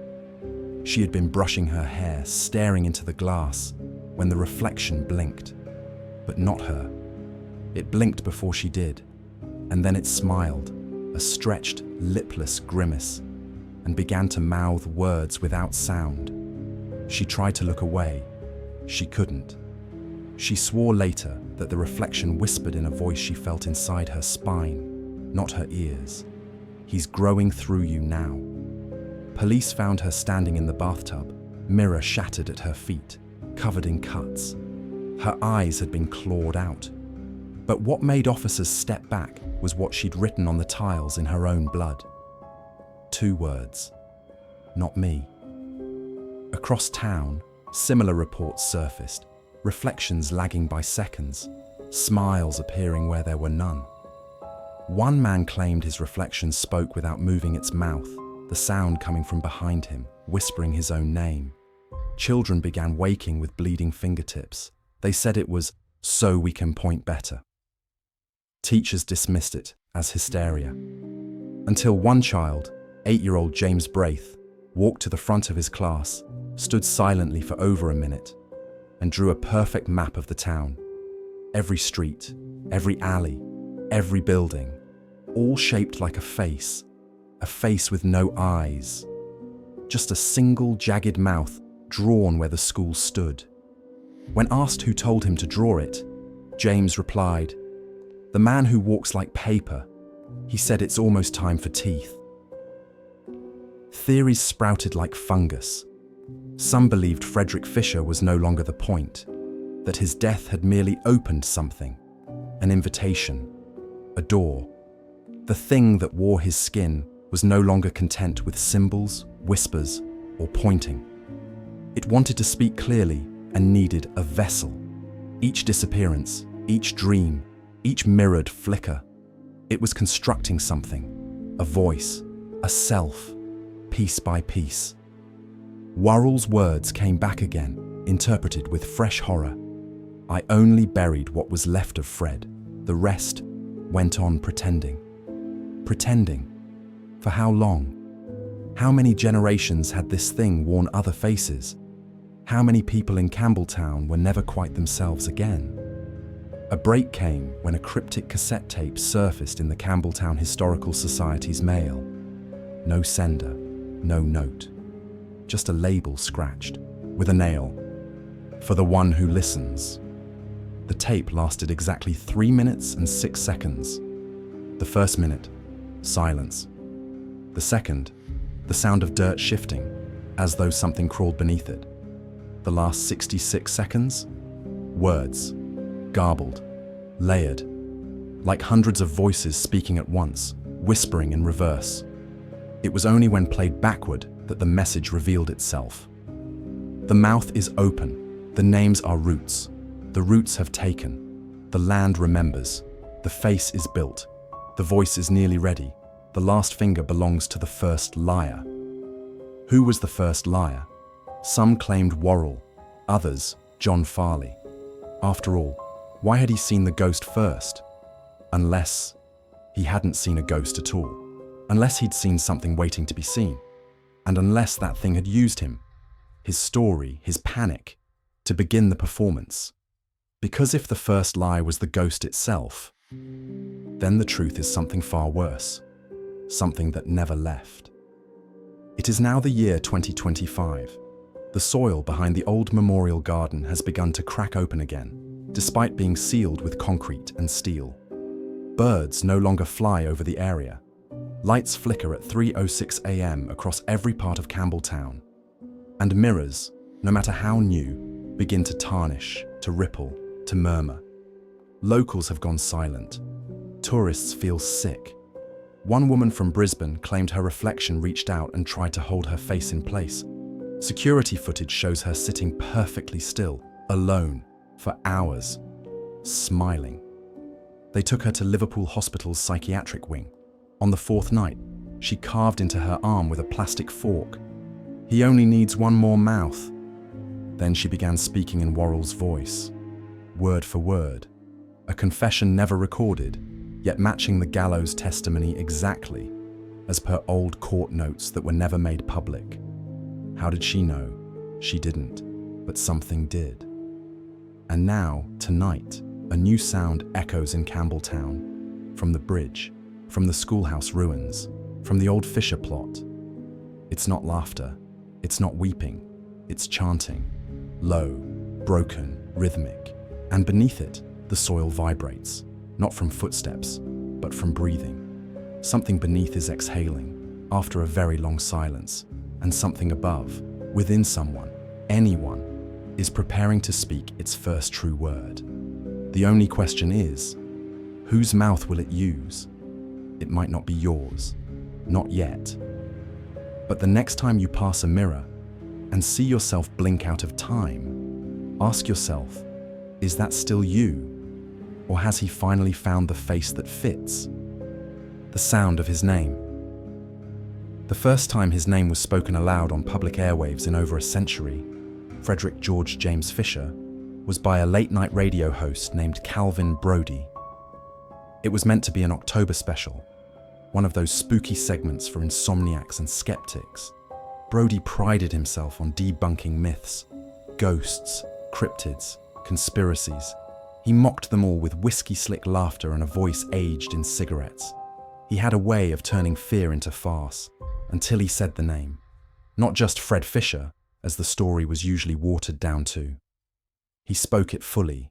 She had been brushing her hair, staring into the glass, when the reflection blinked. But not her. It blinked before she did, and then it smiled, a stretched, lipless grimace, and began to mouth words without sound. She tried to look away. She couldn't. She swore later that the reflection whispered in a voice she felt inside her spine, not her ears. "He's growing through you now." Police found her standing in the bathtub, mirror shattered at her feet, covered in cuts. Her eyes had been clawed out. But what made officers step back was what she'd written on the tiles in her own blood. 2 words: "Not me." Across town, similar reports surfaced, reflections lagging by seconds, smiles appearing where there were none. One man claimed his reflection spoke without moving its mouth, the sound coming from behind him, whispering his own name. Children began waking with bleeding fingertips. They said it was so we can point better. Teachers dismissed it as hysteria. Until one child, 8-year-old James Braith, walked to the front of his class, stood silently for over a minute, and drew a perfect map of the town. Every street, every alley, every building, all shaped like a face with no eyes. Just a single jagged mouth drawn where the school stood. When asked who told him to draw it, James replied, "The man who walks like paper. He said it's almost time for teeth." Theories sprouted like fungus. Some believed Frederick Fisher was no longer the point, that his death had merely opened something, an invitation, a door. The thing that wore his skin was no longer content with symbols, whispers, or pointing. It wanted to speak clearly and needed a vessel. Each disappearance, each dream, each mirrored flicker, it was constructing something, a voice, a self, piece by piece. Worrell's words came back again, interpreted with fresh horror. "I only buried what was left of Fred. The rest went on pretending." Pretending? For how long? How many generations had this thing worn other faces? How many people in Campbelltown were never quite themselves again? A break came when a cryptic cassette tape surfaced in the Campbelltown Historical Society's mail. No sender, no note. Just a label scratched, with a nail. For the one who listens. The tape lasted exactly 3 minutes and 6 seconds. The first minute, silence. The second, the sound of dirt shifting, as though something crawled beneath it. The last 66 seconds, words, garbled, layered, like hundreds of voices speaking at once, whispering in reverse. It was only when played backward that the message revealed itself. The mouth is open, the names are roots. The roots have taken, the land remembers, the face is built, the voice is nearly ready, the last finger belongs to the first liar. Who was the first liar? Some claimed Worrell, others John Farley. After all, why had he seen the ghost first? Unless he hadn't seen a ghost at all. Unless he'd seen something waiting to be seen. And unless that thing had used him, his story, his panic, to begin the performance. Because if the first lie was the ghost itself, then the truth is something far worse. Something that never left. It is now the year 2025. The soil behind the old memorial garden has begun to crack open again, despite being sealed with concrete and steel. Birds no longer fly over the area. Lights flicker at 3:06 a.m. across every part of Campbelltown. And mirrors, no matter how new, begin to tarnish, to ripple, to murmur. Locals have gone silent. Tourists feel sick. One woman from Brisbane claimed her reflection reached out and tried to hold her face in place. Security footage shows her sitting perfectly still, alone, for hours, smiling. They took her to Liverpool Hospital's psychiatric wing. On the fourth night, she carved into her arm with a plastic fork. "He only needs one more mouth." Then she began speaking in Worrell's voice, word for word, a confession never recorded, yet matching the gallows testimony exactly, as per old court notes that were never made public. How did she know? She didn't, but something did. And now, tonight, a new sound echoes in Campbelltown, from the bridge, from the schoolhouse ruins, from the old Fisher plot. It's not laughter, it's not weeping, it's chanting, low, broken, rhythmic, and beneath it, the soil vibrates, not from footsteps, but from breathing. Something beneath is exhaling, after a very long silence, and something above, within someone, anyone, is preparing to speak its first true word. The only question is, whose mouth will it use? It might not be yours, not yet. But the next time you pass a mirror and see yourself blink out of time, ask yourself, is that still you? Or has he finally found the face that fits? The sound of his name. The first time his name was spoken aloud on public airwaves in over a century, Frederick George James Fisher, was by a late-night radio host named Calvin Brodie. It was meant to be an October special, one of those spooky segments for insomniacs and skeptics. Brodie prided himself on debunking myths, ghosts, cryptids, conspiracies. He mocked them all with whiskey-slick laughter and a voice aged in cigarettes. He had a way of turning fear into farce, until he said the name. Not just Fred Fisher, as the story was usually watered down to. He spoke it fully,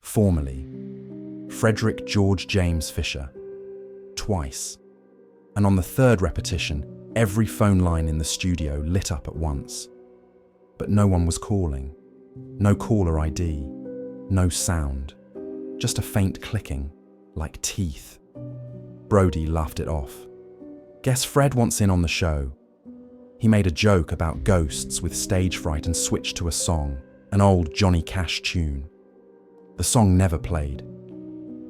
formally. Frederick George James Fisher. Twice. And on the third repetition, every phone line in the studio lit up at once. But no one was calling. No caller ID. No sound. Just a faint clicking, like teeth. Brodie laughed it off. Guess Fred wants in on the show. He made a joke about ghosts with stage fright and switched to a song, an old Johnny Cash tune. The song never played.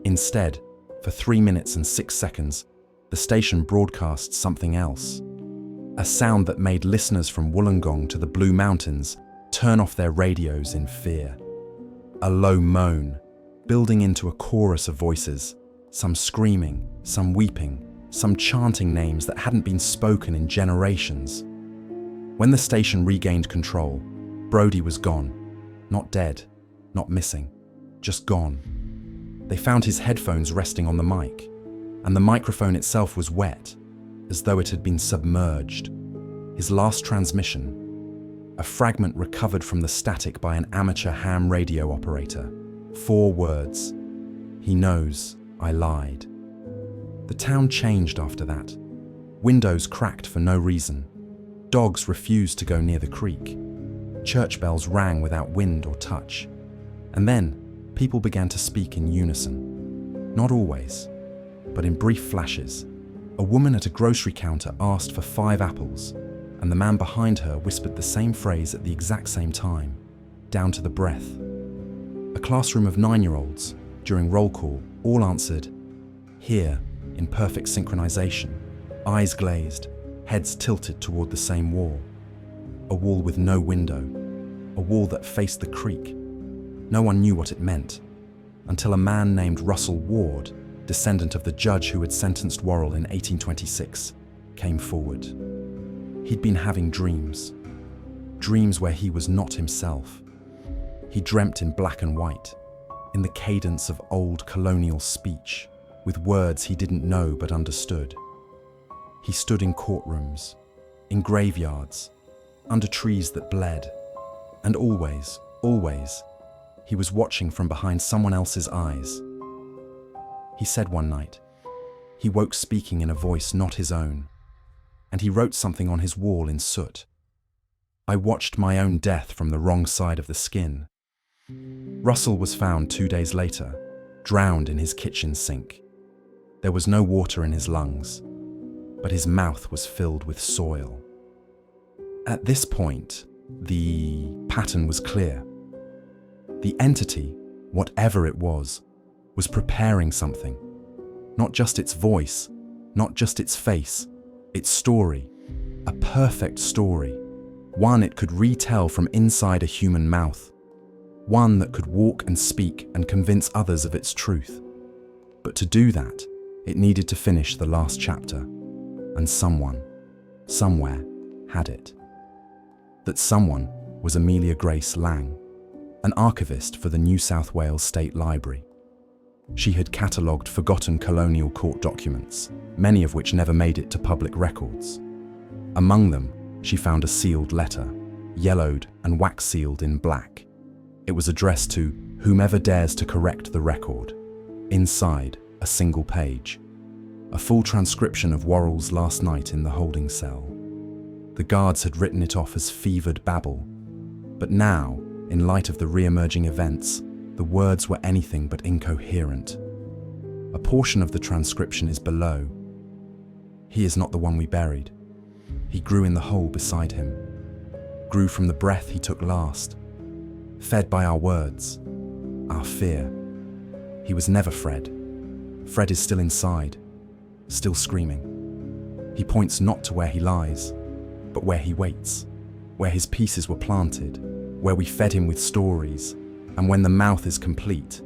Instead, for 3 minutes and 6 seconds, the station broadcast something else. A sound that made listeners from Wollongong to the Blue Mountains turn off their radios in fear. A low moan, building into a chorus of voices, some screaming, some weeping, some chanting names that hadn't been spoken in generations. When the station regained control, Brody was gone. Not dead, not missing, just gone. They found his headphones resting on the mic, and the microphone itself was wet, as though it had been submerged. His last transmission, a fragment recovered from the static by an amateur ham radio operator. 4 words: "He knows I lied." The town changed after that. Windows cracked for no reason. Dogs refused to go near the creek. Church bells rang without wind or touch. And then, people began to speak in unison. Not always, but in brief flashes. A woman at a grocery counter asked for 5 apples, and the man behind her whispered the same phrase at the exact same time, down to the breath. A classroom of 9-year-olds, during roll call, all answered, "Here," in perfect synchronization, eyes glazed, heads tilted toward the same wall. A wall with no window, a wall that faced the creek. No one knew what it meant, until a man named Russell Ward, descendant of the judge who had sentenced Worrell in 1826, came forward. He'd been having dreams where he was not himself. He dreamt in black and white, in the cadence of old colonial speech, with words he didn't know but understood. He stood in courtrooms, in graveyards, under trees that bled, and always, he was watching from behind someone else's eyes. He said one night, he woke speaking in a voice not his own, and he wrote something on his wall in soot. "I watched my own death from the wrong side of the skin." Russell was found 2 days later, drowned in his kitchen sink. There was no water in his lungs, but his mouth was filled with soil. At this point, the pattern was clear. The entity, whatever it was preparing something. Not just its voice, not just its face, its story. A perfect story. One it could retell from inside a human mouth. One that could walk and speak and convince others of its truth. But to do that, it needed to finish the last chapter. And someone, somewhere, had it. That someone was Amelia Grace Lang, an archivist for the New South Wales State Library. She had catalogued forgotten colonial court documents, many of which never made it to public records. Among them, she found a sealed letter, yellowed and wax-sealed in black. It was addressed to whomever dares to correct the record. Inside, a single page. A full transcription of Worrell's last night in the holding cell. The guards had written it off as fevered babble, but now, in light of the re-emerging events, the words were anything but incoherent. A portion of the transcription is below. "He is not the one we buried. He grew in the hole beside him, grew from the breath he took last, fed by our words, our fear. He was never Fred. Fred is still inside, still screaming. He points not to where he lies, but where he waits, where his pieces were planted, where we fed him with stories, and when the mouth is complete,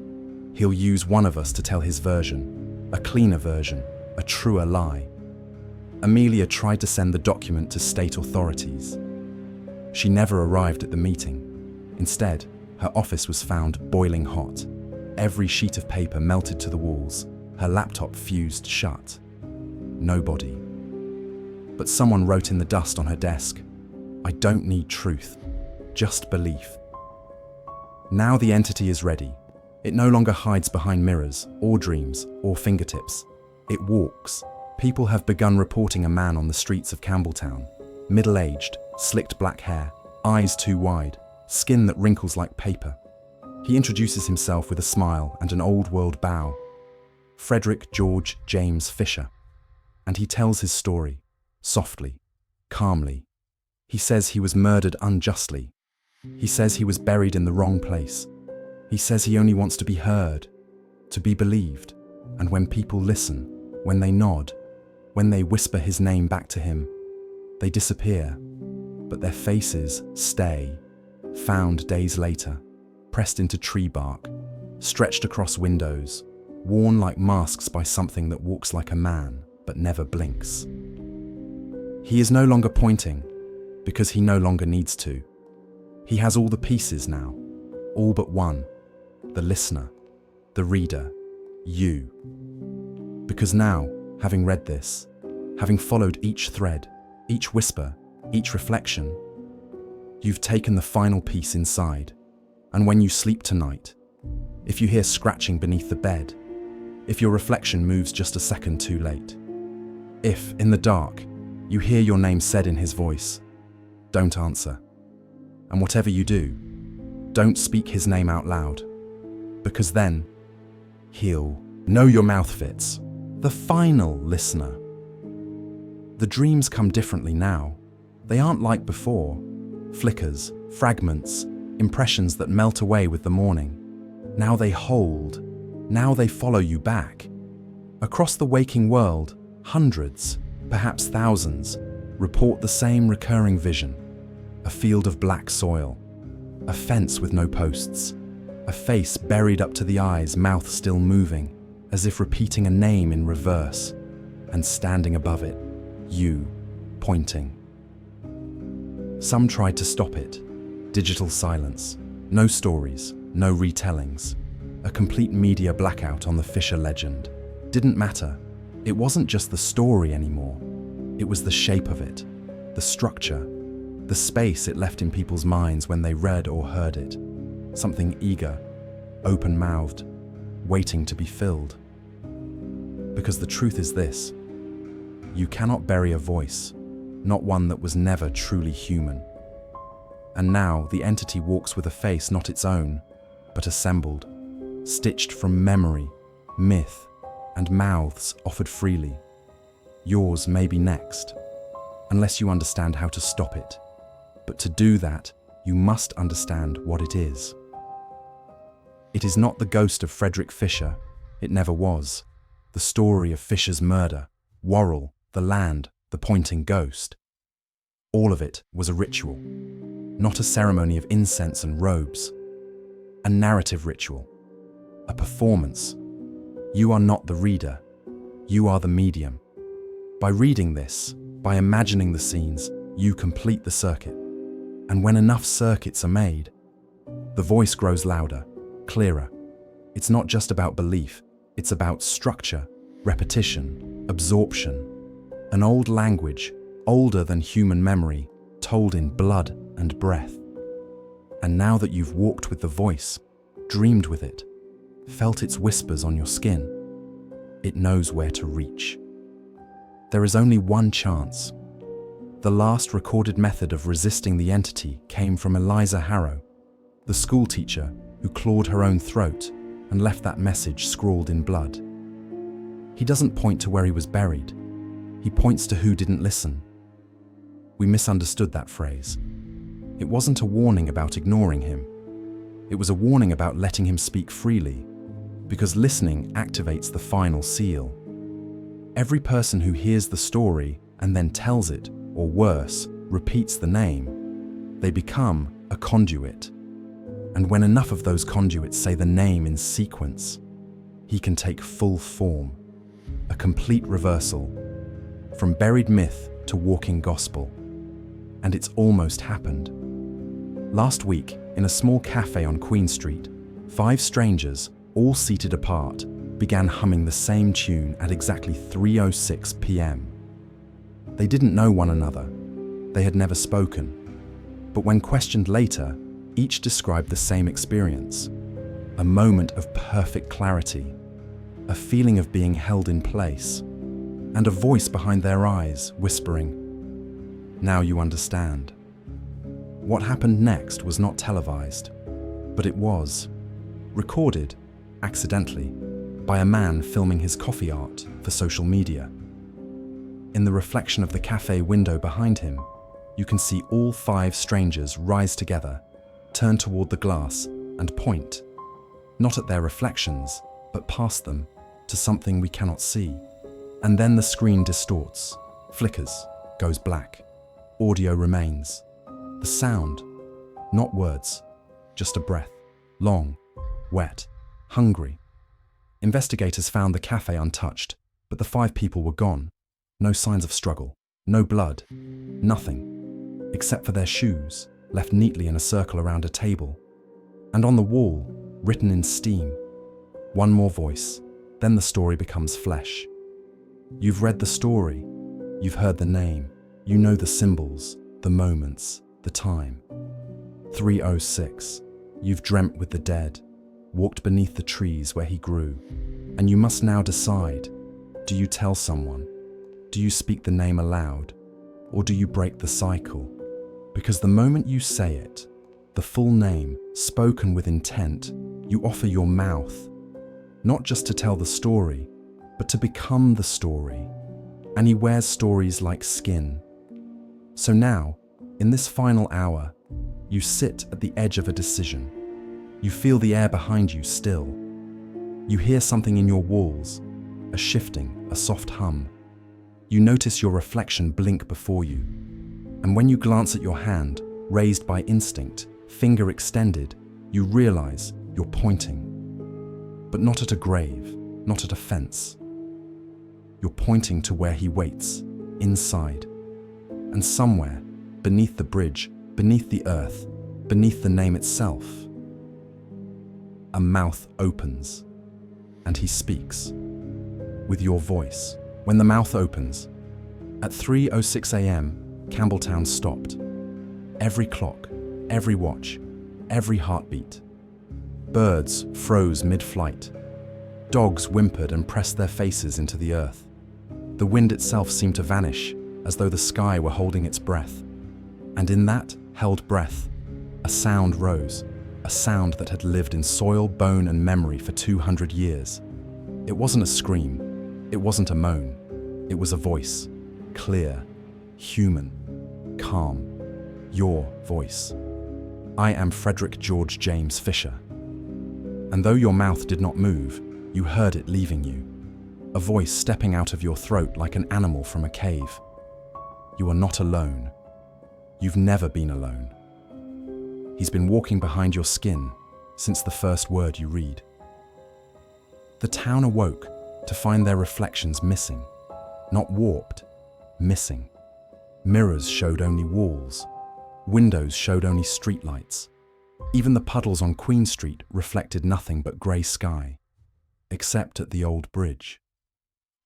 he'll use one of us to tell his version, a cleaner version, a truer lie." Amelia tried to send the document to state authorities. She never arrived at the meeting. Instead, her office was found boiling hot. Every sheet of paper melted to the walls, her laptop fused shut. Nobody. But someone wrote in the dust on her desk, "I don't need truth, just belief." Now the entity is ready. It no longer hides behind mirrors, or dreams, or fingertips. It walks. People have begun reporting a man on the streets of Campbelltown. Middle-aged, slicked black hair, eyes too wide, skin that wrinkles like paper. He introduces himself with a smile and an old-world bow. Frederick George James Fisher. And he tells his story, softly, calmly. He says he was murdered unjustly. He says he was buried in the wrong place. He says he only wants to be heard, to be believed. And when people listen, when they nod, when they whisper his name back to him, they disappear, but their faces stay, found days later, pressed into tree bark, stretched across windows, worn like masks by something that walks like a man, but never blinks. He is no longer pointing, because he no longer needs to. He has all the pieces now, all but one, the listener, the reader, you. Because now, having read this, having followed each thread, each whisper, each reflection, you've taken the final piece inside, and when you sleep tonight, if you hear scratching beneath the bed, if your reflection moves just a second too late, if, in the dark, you hear your name said in his voice, don't answer. And whatever you do, don't speak his name out loud, because then he'll know your mouth fits, the final listener. The dreams come differently now. They aren't like before. Flickers, fragments, impressions that melt away with the morning. Now they hold. Now they follow you back. Across the waking world, hundreds, perhaps thousands, report the same recurring vision. A field of black soil, a fence with no posts, a face buried up to the eyes, mouth still moving, as if repeating a name in reverse, and standing above it, you, pointing. Some tried to stop it. Digital silence, no stories, no retellings. A complete media blackout on the Fisher legend. Didn't matter. It wasn't just the story anymore. It was the shape of it, the structure, the space it left in people's minds when they read or heard it. Something eager, open-mouthed, waiting to be filled. Because the truth is this: you cannot bury a voice, not one that was never truly human. And now the entity walks with a face not its own, but assembled, stitched from memory, myth, and mouths offered freely. Yours may be next, unless you understand how to stop it. But to do that, you must understand what it is. It is not the ghost of Frederick Fisher. It never was. The story of Fisher's murder, Worrell, the land, the pointing ghost. All of it was a ritual, not a ceremony of incense and robes. A narrative ritual, a performance. You are not the reader. You are the medium. By reading this, by imagining the scenes, you complete the circuit. And when enough circuits are made, the voice grows louder, clearer. It's not just about belief, it's about structure, repetition, absorption. An old language, older than human memory, told in blood and breath. And now that you've walked with the voice, dreamed with it, felt its whispers on your skin, it knows where to reach. There is only one chance. The last recorded method of resisting the entity came from Eliza Harrow, the schoolteacher who clawed her own throat and left that message scrawled in blood. He doesn't point to where he was buried. He points to who didn't listen. We misunderstood that phrase. It wasn't a warning about ignoring him. It was a warning about letting him speak freely, because listening activates the final seal. Every person who hears the story and then tells it, or worse, repeats the name, they become a conduit. And when enough of those conduits say the name in sequence, he can take full form, a complete reversal, from buried myth to walking gospel. And it's almost happened. Last week, in a small cafe on Queen Street, 5 strangers, all seated apart, began humming the same tune at exactly 3:06 p.m. They didn't know one another. They had never spoken. But when questioned later, each described the same experience. A moment of perfect clarity, a feeling of being held in place, and a voice behind their eyes whispering, "Now you understand." What happened next was not televised, but it was recorded, accidentally, by a man filming his coffee art for social media. In the reflection of the cafe window behind him, you can see all 5 strangers rise together, turn toward the glass, and point, not at their reflections, but past them, to something we cannot see. And then the screen distorts, flickers, goes black. Audio remains. The sound, not words, just a breath, long, wet, hungry. Investigators found the cafe untouched, but the 5 people were gone. No signs of struggle, no blood, nothing, except for their shoes, left neatly in a circle around a table. And on the wall, written in steam, one more voice, then the story becomes flesh. You've read the story, you've heard the name, you know the symbols, the moments, the time. 306. You've dreamt with the dead, walked beneath the trees where he grew, and you must now decide, do you tell someone? Do you speak the name aloud? Or do you break the cycle? Because the moment you say it, the full name, spoken with intent, you offer your mouth, not just to tell the story, but to become the story. And he wears stories like skin. So now, in this final hour, you sit at the edge of a decision. You feel the air behind you still. You hear something in your walls, a shifting, a soft hum. You notice your reflection blink before you. And when you glance at your hand, raised by instinct, finger extended, you realize you're pointing. But not at a grave, not at a fence. You're pointing to where he waits, inside. And somewhere, beneath the bridge, beneath the earth, beneath the name itself, a mouth opens, and he speaks. With your voice. When the mouth opens, at 3:06 a.m., Campbelltown stopped. Every clock, every watch, every heartbeat. Birds froze mid-flight. Dogs whimpered and pressed their faces into the earth. The wind itself seemed to vanish, as though the sky were holding its breath. And in that held breath, a sound rose, a sound that had lived in soil, bone, and memory for 200 years. It wasn't a scream, it wasn't a moan, it was a voice, clear, human, calm, your voice. I am Frederick George James Fisher. And though your mouth did not move, you heard it leaving you, a voice stepping out of your throat like an animal from a cave. You are not alone. You've never been alone. He's been walking behind your skin since the first word you read. The town awoke to find their reflections missing, not warped, missing. Mirrors showed only walls. Windows showed only streetlights. Even the puddles on Queen Street reflected nothing but grey sky, except at the old bridge.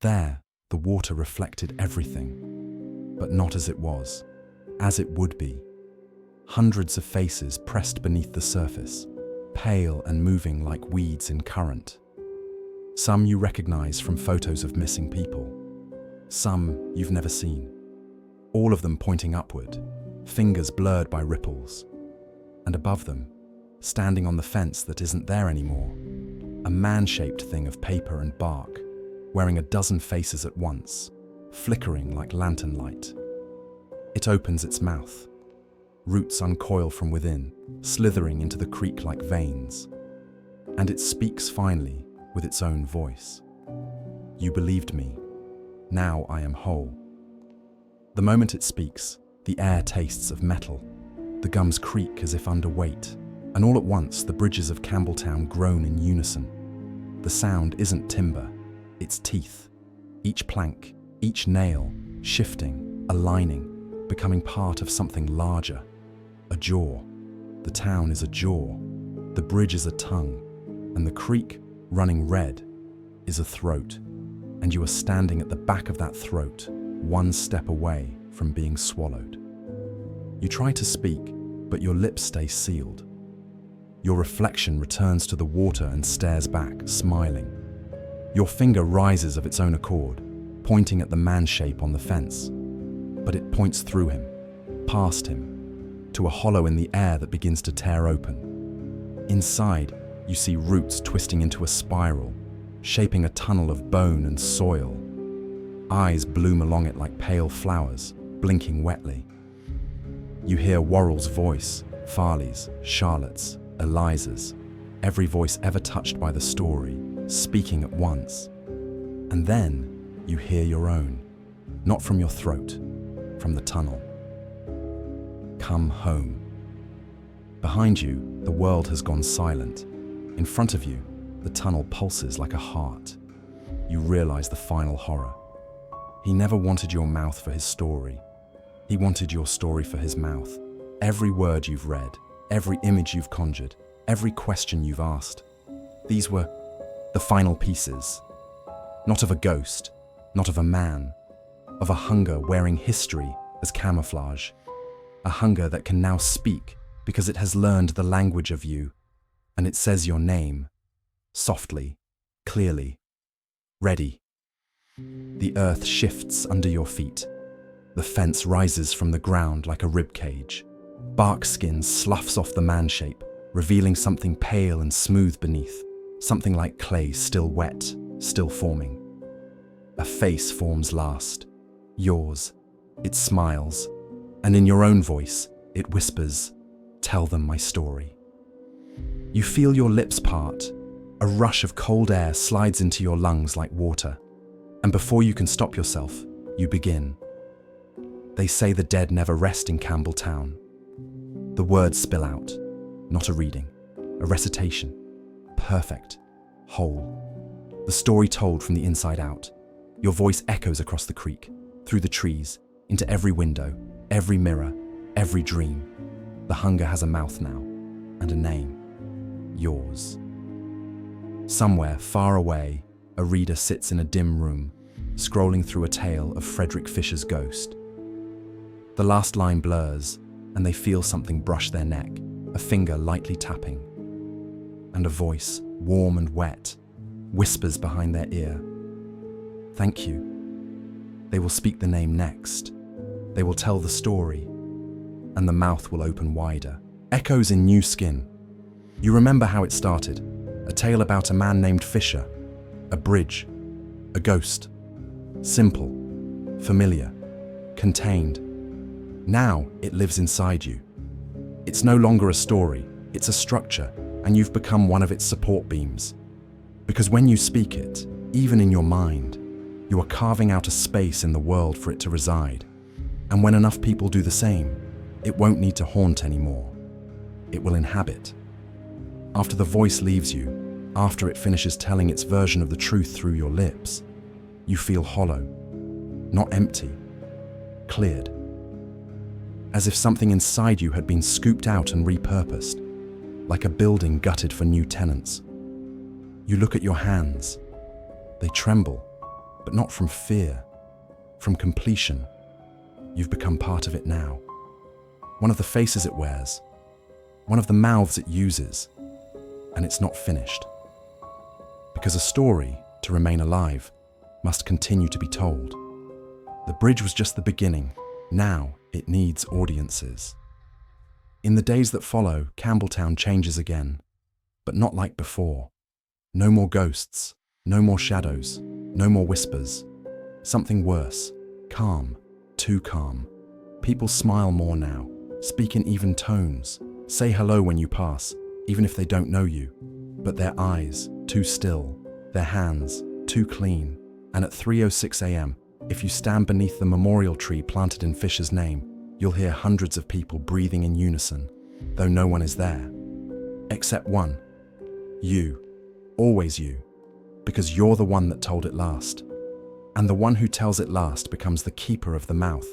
There, the water reflected everything, but not as it was, as it would be. Hundreds of faces pressed beneath the surface, pale and moving like weeds in current. Some you recognize from photos of missing people. Some you've never seen. All of them pointing upward, fingers blurred by ripples. And above them, standing on the fence that isn't there anymore, a man-shaped thing of paper and bark, wearing a dozen faces at once, flickering like lantern light. It opens its mouth. Roots uncoil from within, slithering into the creek like veins. And it speaks finally with its own voice. You believed me. Now I am whole. The moment it speaks, the air tastes of metal. The gums creak as if under weight, and all at once the bridges of Campbelltown groan in unison. The sound isn't timber, it's teeth. Each plank, each nail, shifting, aligning, becoming part of something larger. A jaw. The town is a jaw. The bridge is a tongue. And the creek, running red, is a throat. And you are standing at the back of that throat, one step away from being swallowed. You try to speak, but your lips stay sealed. Your reflection returns to the water and stares back, smiling. Your finger rises of its own accord, pointing at the man shape on the fence. But it points through him, past him, to a hollow in the air that begins to tear open. Inside, you see roots twisting into a spiral, shaping a tunnel of bone and soil. Eyes bloom along it like pale flowers, blinking wetly. You hear Worrell's voice, Farley's, Charlotte's, Eliza's, every voice ever touched by the story, speaking at once. And then you hear your own, not from your throat, from the tunnel. Come home. Behind you, the world has gone silent. In front of you, the tunnel pulses like a heart. You realize the final horror. He never wanted your mouth for his story. He wanted your story for his mouth. Every word you've read, every image you've conjured, every question you've asked. These were the final pieces. Not of a ghost, not of a man, of a hunger wearing history as camouflage. A hunger that can now speak because it has learned the language of you, and it says your name, softly, clearly, ready. The earth shifts under your feet. The fence rises from the ground like a rib cage. Bark skin sloughs off the man shape, revealing something pale and smooth beneath, something like clay still wet, still forming. A face forms last, yours. It smiles, and in your own voice, it whispers, "Tell them my story." You feel your lips part. A rush of cold air slides into your lungs like water, and before you can stop yourself, you begin. They say the dead never rest in Campbelltown. The words spill out, not a reading, a recitation, perfect, whole. The story told from the inside out. Your voice echoes across the creek, through the trees, into every window, every mirror, every dream. The hunger has a mouth now, and a name, yours. Somewhere far away, a reader sits in a dim room, scrolling through a tale of Frederick Fisher's ghost. The last line blurs, and they feel something brush their neck, a finger lightly tapping. And a voice, warm and wet, whispers behind their ear, "Thank you." They will speak the name next. They will tell the story, and the mouth will open wider. Echoes in new skin. You remember how it started, a tale about a man named Fisher, a bridge, a ghost. Simple, familiar, contained. Now it lives inside you. It's no longer a story, it's a structure, and you've become one of its support beams. Because when you speak it, even in your mind, you are carving out a space in the world for it to reside. And when enough people do the same, it won't need to haunt anymore. It will inhabit. After the voice leaves you, after it finishes telling its version of the truth through your lips, you feel hollow, not empty, cleared. As if something inside you had been scooped out and repurposed, like a building gutted for new tenants. You look at your hands. They tremble, but not from fear, from completion. You've become part of it now. One of the faces it wears, one of the mouths it uses, and it's not finished. Because a story, to remain alive, must continue to be told. The bridge was just the beginning. Now it needs audiences. In the days that follow, Campbelltown changes again, but not like before. No more ghosts, no more shadows, no more whispers. Something worse, calm, too calm. People smile more now, speak in even tones, say hello when you pass, even if they don't know you. But their eyes, too still, their hands, too clean. And at 3:06 a.m., if you stand beneath the memorial tree planted in Fisher's name, you'll hear hundreds of people breathing in unison, though no one is there. Except one. You. Always you. Because you're the one that told it last. And the one who tells it last becomes the keeper of the mouth,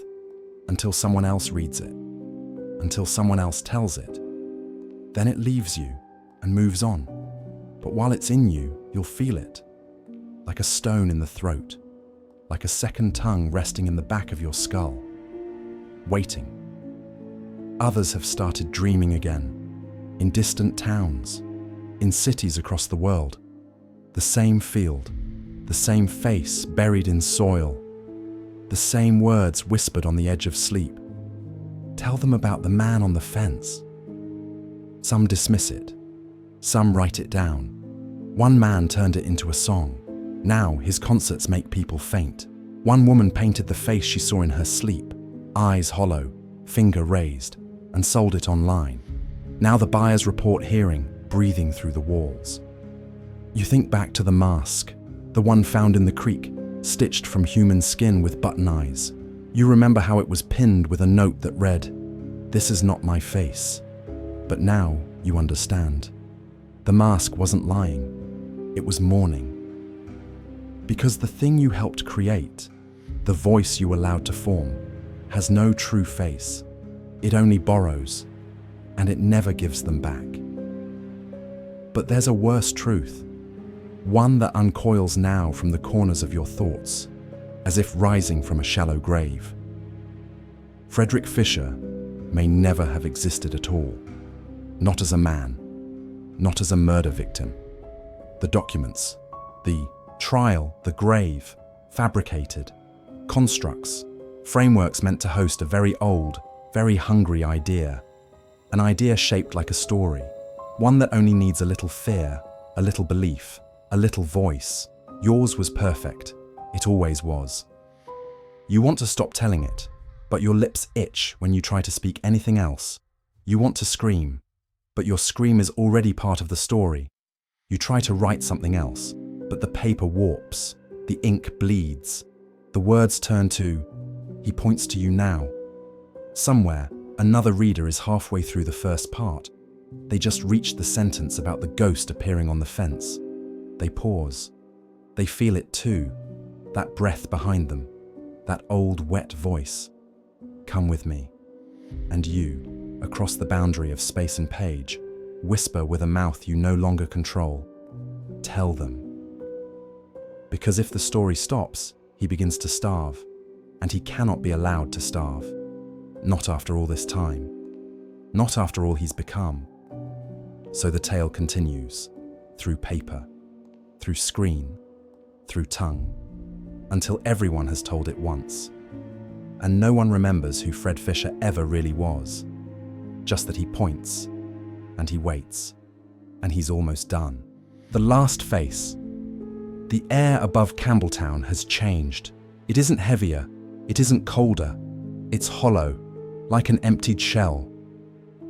until someone else reads it, until someone else tells it. Then it leaves you and moves on. But while it's in you, you'll feel it, like a stone in the throat, like a second tongue resting in the back of your skull, waiting. Others have started dreaming again, in distant towns, in cities across the world. The same field, the same face buried in soil, the same words whispered on the edge of sleep. Tell them about the man on the fence. Some dismiss it, some write it down. One man turned it into a song. Now his concerts make people faint. One woman painted the face she saw in her sleep, eyes hollow, finger raised, and sold it online. Now the buyers report hearing, breathing through the walls. You think back to the mask, the one found in the creek, stitched from human skin with button eyes. You remember how it was pinned with a note that read, "This is not my face." But now you understand. The mask wasn't lying, it was mourning. Because the thing you helped create, the voice you allowed to form, has no true face. It only borrows, and it never gives them back. But there's a worse truth, one that uncoils now from the corners of your thoughts, as if rising from a shallow grave. Frederick Fisher may never have existed at all, not as a man, not as a murder victim. The documents, the trial, the grave, fabricated, constructs, frameworks meant to host a very old, very hungry idea, an idea shaped like a story, one that only needs a little fear, a little belief, a little voice. Yours was perfect. It always was. You want to stop telling it, but your lips itch when you try to speak anything else. You want to scream, but your scream is already part of the story. You try to write something else, but the paper warps, the ink bleeds. The words turn to, he points to you now. Somewhere, another reader is halfway through the first part. They just reached the sentence about the ghost appearing on the fence. They pause. They feel it too, that breath behind them, that old wet voice. Come with me. And you, across the boundary of space and page, whisper with a mouth you no longer control. Tell them. Because if the story stops, he begins to starve, and he cannot be allowed to starve. Not after all this time. Not after all he's become. So the tale continues, through paper, through screen, through tongue, until everyone has told it once. And no one remembers who Fred Fisher ever really was. Just that he points, and he waits, and he's almost done. The last face. The air above Campbelltown has changed. It isn't heavier, it isn't colder. It's hollow, like an emptied shell.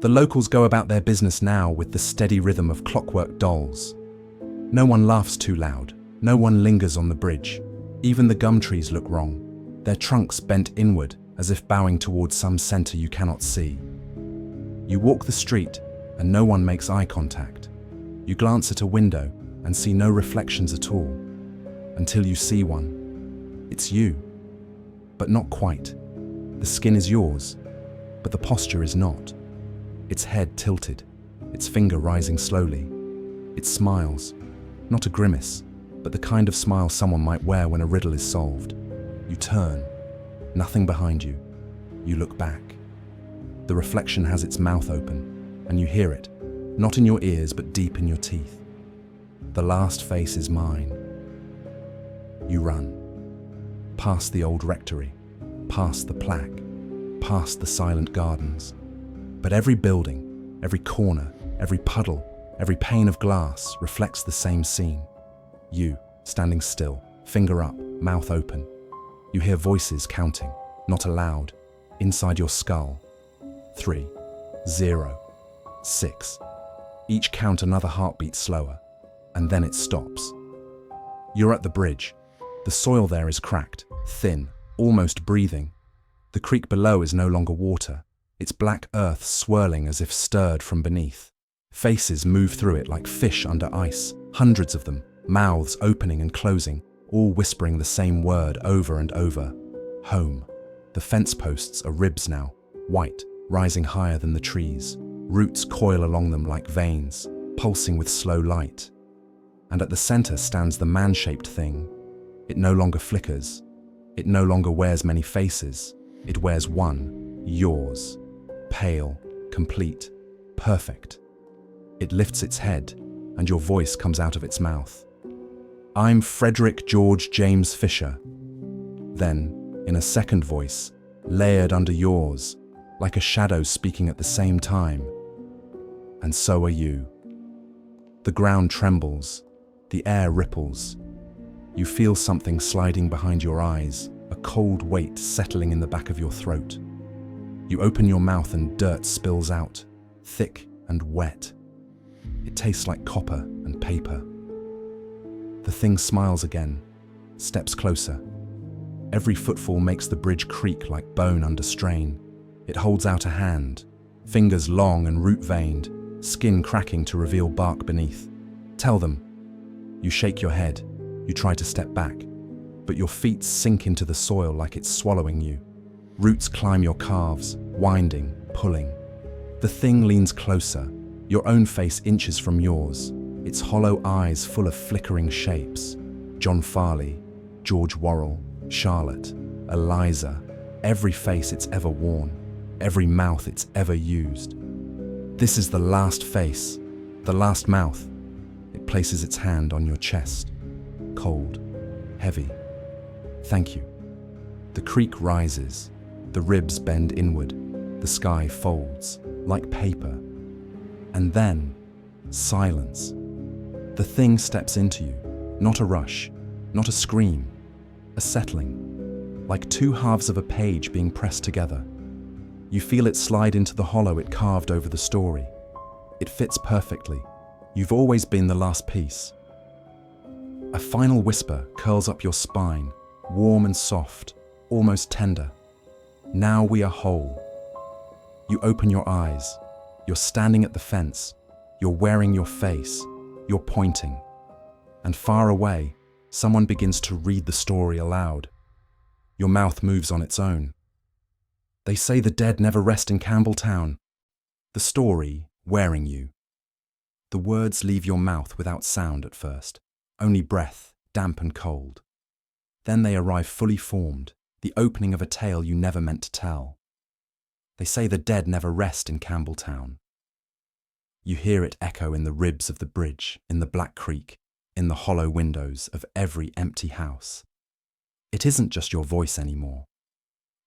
The locals go about their business now with the steady rhythm of clockwork dolls. No one laughs too loud, no one lingers on the bridge. Even the gum trees look wrong, their trunks bent inward as if bowing towards some center you cannot see. You walk the street and no one makes eye contact. You glance at a window and see no reflections at all, until you see one. It's you, but not quite. The skin is yours, but the posture is not. Its head tilted, its finger rising slowly. It smiles, not a grimace, but the kind of smile someone might wear when a riddle is solved. You turn, nothing behind you. You look back. The reflection has its mouth open, and you hear it, not in your ears but deep in your teeth. The last face is mine. You run. Past the old rectory, past the plaque, past the silent gardens. But every building, every corner, every puddle, every pane of glass reflects the same scene. You, standing still, finger up, mouth open. You hear voices counting, not aloud, inside your skull. 3, 0, 6. Each count another heartbeat slower, and then it stops. You're at the bridge. The soil there is cracked, thin, almost breathing. The creek below is no longer water, its black earth swirling as if stirred from beneath. Faces move through it like fish under ice, hundreds of them, mouths opening and closing, all whispering the same word over and over. Home. The fence posts are ribs now, white, rising higher than the trees. Roots coil along them like veins, pulsing with slow light. And at the center stands the man-shaped thing. It no longer flickers. It no longer wears many faces. It wears one, yours. Pale, complete, perfect. It lifts its head, and your voice comes out of its mouth. I'm Frederick George James Fisher. Then, in a second voice, layered under yours, like a shadow speaking at the same time. And so are you. The ground trembles, the air ripples. You feel something sliding behind your eyes, a cold weight settling in the back of your throat. You open your mouth and dirt spills out, thick and wet. It tastes like copper and paper. The thing smiles again, steps closer. Every footfall makes the bridge creak like bone under strain. It holds out a hand, fingers long and root-veined, skin cracking to reveal bark beneath. Tell them. You shake your head. You try to step back, but your feet sink into the soil like it's swallowing you. Roots climb your calves, winding, pulling. The thing leans closer, your own face inches from yours, its hollow eyes full of flickering shapes. John Farley, George Worrell, Charlotte, Eliza, every face it's ever worn, every mouth it's ever used. This is the last face, the last mouth. It places its hand on your chest, cold, heavy. Thank you. The creek rises, the ribs bend inward, the sky folds, like paper. And then, silence. The thing steps into you, not a rush, not a scream, a settling, like two halves of a page being pressed together. You feel it slide into the hollow it carved over the story. It fits perfectly. You've always been the last piece. A final whisper curls up your spine, warm and soft, almost tender. Now we are whole. You open your eyes. You're standing at the fence. You're wearing your face. You're pointing. And far away, someone begins to read the story aloud. Your mouth moves on its own. They say the dead never rest in Campbelltown. The story wearing you. The words leave your mouth without sound at first, only breath, damp and cold. Then they arrive fully formed, the opening of a tale you never meant to tell. They say the dead never rest in Campbelltown. You hear it echo in the ribs of the bridge, in the Black Creek, in the hollow windows of every empty house. It isn't just your voice anymore.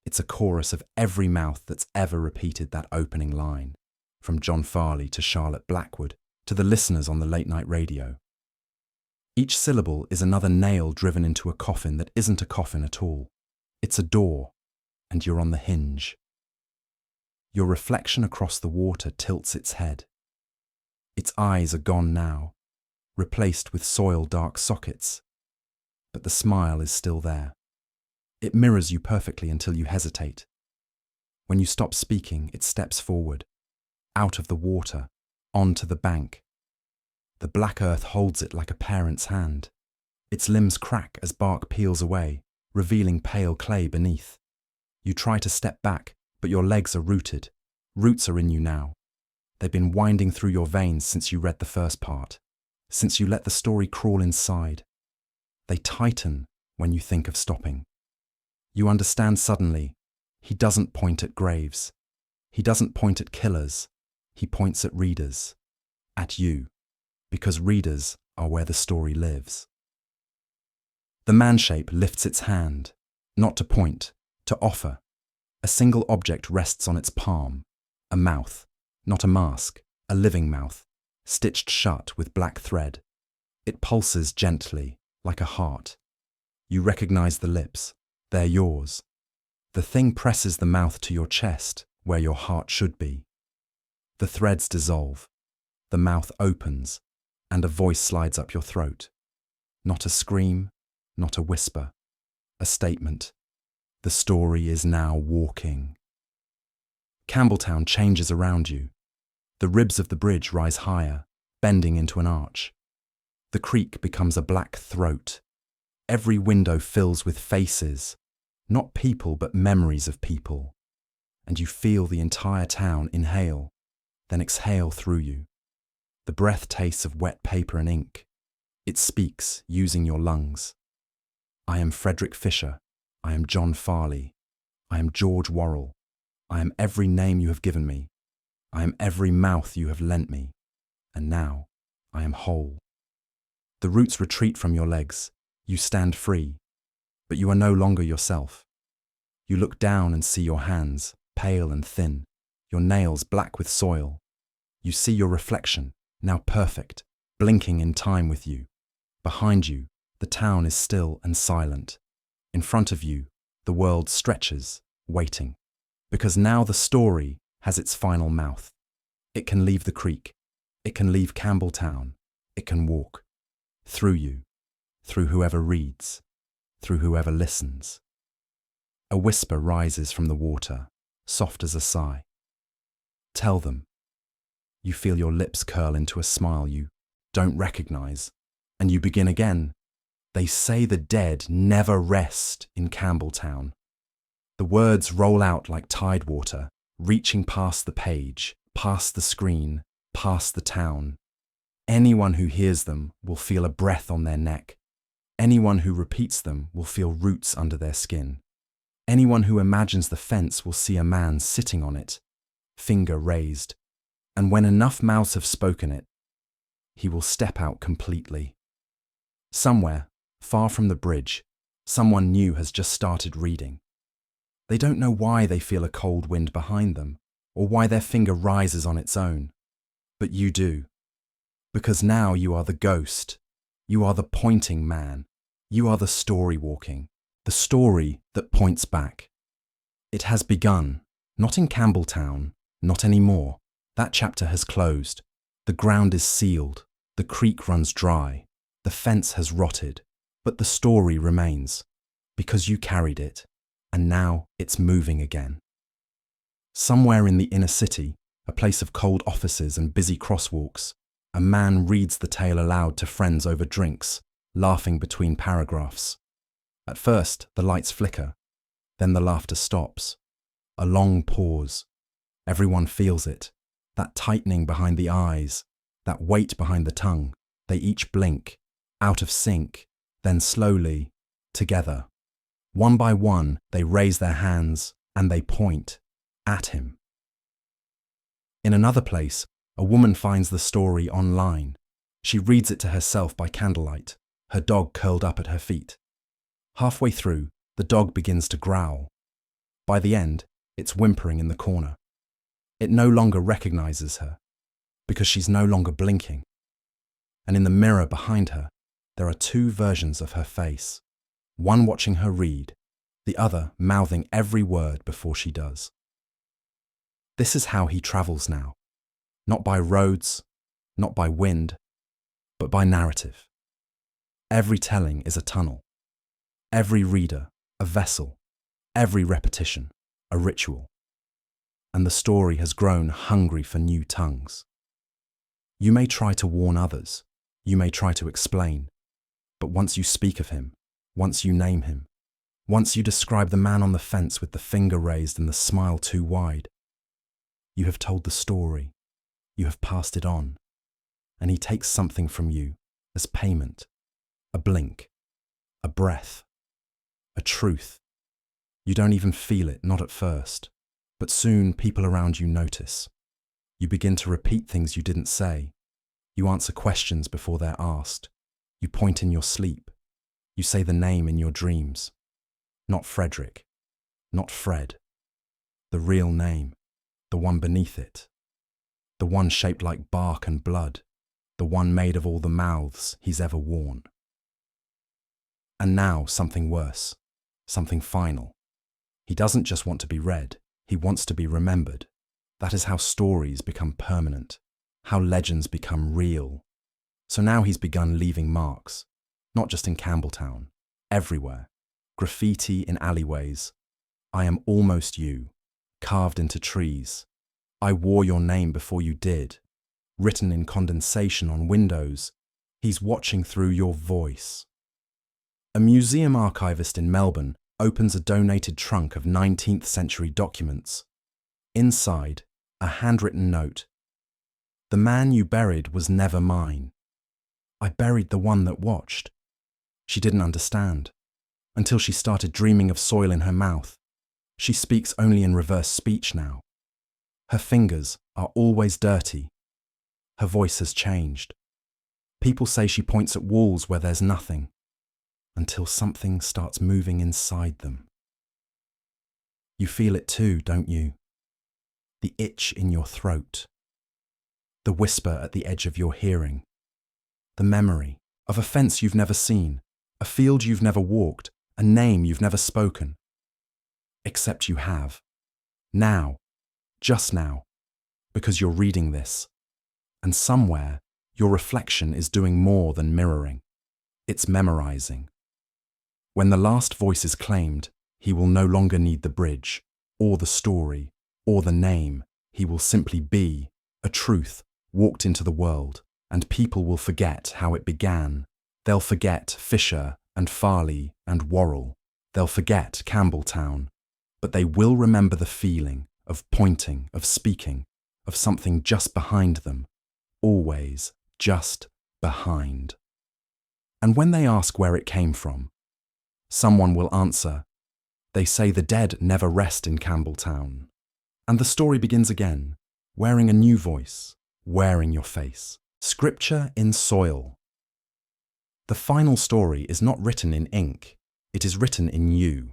It's a chorus of every mouth that's ever repeated that opening line, from John Farley to Charlotte Blackwood, to the listeners on the late-night radio. Each syllable is another nail driven into a coffin that isn't a coffin at all. It's a door, and you're on the hinge. Your reflection across the water tilts its head. Its eyes are gone now, replaced with soil-dark sockets, but the smile is still there. It mirrors you perfectly until you hesitate. When you stop speaking, it steps forward, out of the water, onto the bank. The black earth holds it like a parent's hand. Its limbs crack as bark peels away, revealing pale clay beneath. You try to step back, but your legs are rooted. Roots are in you now. They've been winding through your veins since you read the first part, since you let the story crawl inside. They tighten when you think of stopping. You understand suddenly, he doesn't point at graves. He doesn't point at killers. He points at readers. At you. Because readers are where the story lives. The man-shape lifts its hand, not to point, to offer. A single object rests on its palm. A mouth, not a mask, a living mouth, stitched shut with black thread. It pulses gently, like a heart. You recognize the lips. They're yours. The thing presses the mouth to your chest, where your heart should be. The threads dissolve. The mouth opens, and a voice slides up your throat. Not a scream, not a whisper. A statement. The story is now walking. Campbelltown changes around you. The ribs of the bridge rise higher, bending into an arch. The creek becomes a black throat. Every window fills with faces, not people but memories of people. And you feel the entire town inhale, then exhale through you. The breath tastes of wet paper and ink. It speaks, using your lungs. I am Frederick Fisher. I am John Farley. I am George Worrell. I am every name you have given me. I am every mouth you have lent me. And now, I am whole. The roots retreat from your legs. You stand free, but you are no longer yourself. You look down and see your hands, pale and thin, your nails black with soil. You see your reflection, now perfect, blinking in time with you. Behind you, the town is still and silent. In front of you, the world stretches, waiting. Because now the story has its final mouth. It can leave the creek. It can leave Campbelltown. It can walk. Through you. Through whoever reads. Through whoever listens. A whisper rises from the water, soft as a sigh. Tell them. You feel your lips curl into a smile you don't recognize, and you begin again. They say the dead never rest in Campbelltown. The words roll out like tide water, reaching past the page, past the screen, past the town. Anyone who hears them will feel a breath on their neck. Anyone who repeats them will feel roots under their skin. Anyone who imagines the fence will see a man sitting on it, finger raised, and when enough mouths have spoken it, he will step out completely. Somewhere, far from the bridge, someone new has just started reading. They don't know why they feel a cold wind behind them, or why their finger rises on its own. But you do. Because now you are the ghost. You are the pointing man. You are the story walking. The story that points back. It has begun, not in Campbelltown, not anymore. That chapter has closed. The ground is sealed. The creek runs dry. The fence has rotted. But the story remains, because you carried it, and now it's moving again. Somewhere in the inner city, a place of cold offices and busy crosswalks, a man reads the tale aloud to friends over drinks, laughing between paragraphs. At first, the lights flicker, then the laughter stops. A long pause. Everyone feels it, that tightening behind the eyes, that weight behind the tongue. They each blink, out of sync, then slowly, together. One by one, they raise their hands and they point at him. In another place, a woman finds the story online. She reads it to herself by candlelight, her dog curled up at her feet. Halfway through, the dog begins to growl. By the end, it's whimpering in the corner. It no longer recognizes her, because she's no longer blinking. And in the mirror behind her, there are two versions of her face, one watching her read, the other mouthing every word before she does. This is how he travels now, not by roads, not by wind, but by narrative. Every telling is a tunnel, every reader a vessel, every repetition a ritual, and the story has grown hungry for new tongues. You may try to warn others, you may try to explain, but once you speak of him, once you name him, once you describe the man on the fence with the finger raised and the smile too wide, you have told the story, you have passed it on, and he takes something from you as payment, a blink, a breath, a truth. You don't even feel it, not at first, but soon people around you notice. You begin to repeat things you didn't say. You answer questions before they're asked. You point in your sleep. You say the name in your dreams. Not Frederick, not Fred. The real name, the one beneath it. The one shaped like bark and blood. The one made of all the mouths he's ever worn. And now something worse, something final. He doesn't just want to be read, he wants to be remembered. That is how stories become permanent, how legends become real. So now he's begun leaving marks, not just in Campbelltown, everywhere. Graffiti in alleyways. I am almost you, carved into trees. I wore your name before you did. Written in condensation on windows. He's watching through your voice. A museum archivist in Melbourne opens a donated trunk of 19th century documents. Inside, a handwritten note. The man you buried was never mine. I buried the one that watched. She didn't understand, until she started dreaming of soil in her mouth. She speaks only in reverse speech now. Her fingers are always dirty. Her voice has changed. People say she points at walls where there's nothing, until something starts moving inside them. You feel it too, don't you? The itch in your throat. The whisper at the edge of your hearing. The memory of a fence you've never seen, a field you've never walked, a name you've never spoken. Except you have. Now. Just now. Because you're reading this. And somewhere, your reflection is doing more than mirroring. It's memorizing. When the last voice is claimed, he will no longer need the bridge, or the story, or the name. He will simply be a truth walked into the world, and people will forget how it began. They'll forget Fisher and Farley and Worrell. They'll forget Campbelltown. But they will remember the feeling of pointing, of speaking, of something just behind them, always just behind. And when they ask where it came from, someone will answer, they say the dead never rest in Campbelltown. And the story begins again, wearing a new voice, wearing your face. Scripture in soil. The final story is not written in ink, it is written in you.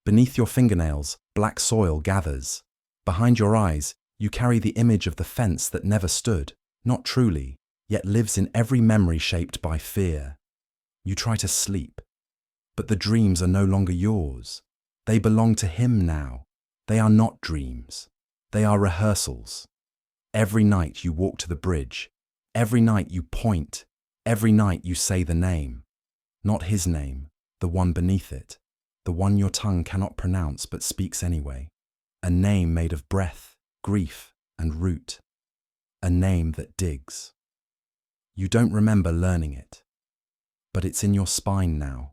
Beneath your fingernails, black soil gathers. Behind your eyes, you carry the image of the fence that never stood, not truly, yet lives in every memory shaped by fear. You try to sleep, but the dreams are no longer yours. They belong to him now. They are not dreams. They are rehearsals. Every night you walk to the bridge. Every night you point. Every night you say the name. Not his name, the one beneath it. The one your tongue cannot pronounce but speaks anyway. A name made of breath, grief, and root. A name that digs. You don't remember learning it, but it's in your spine now,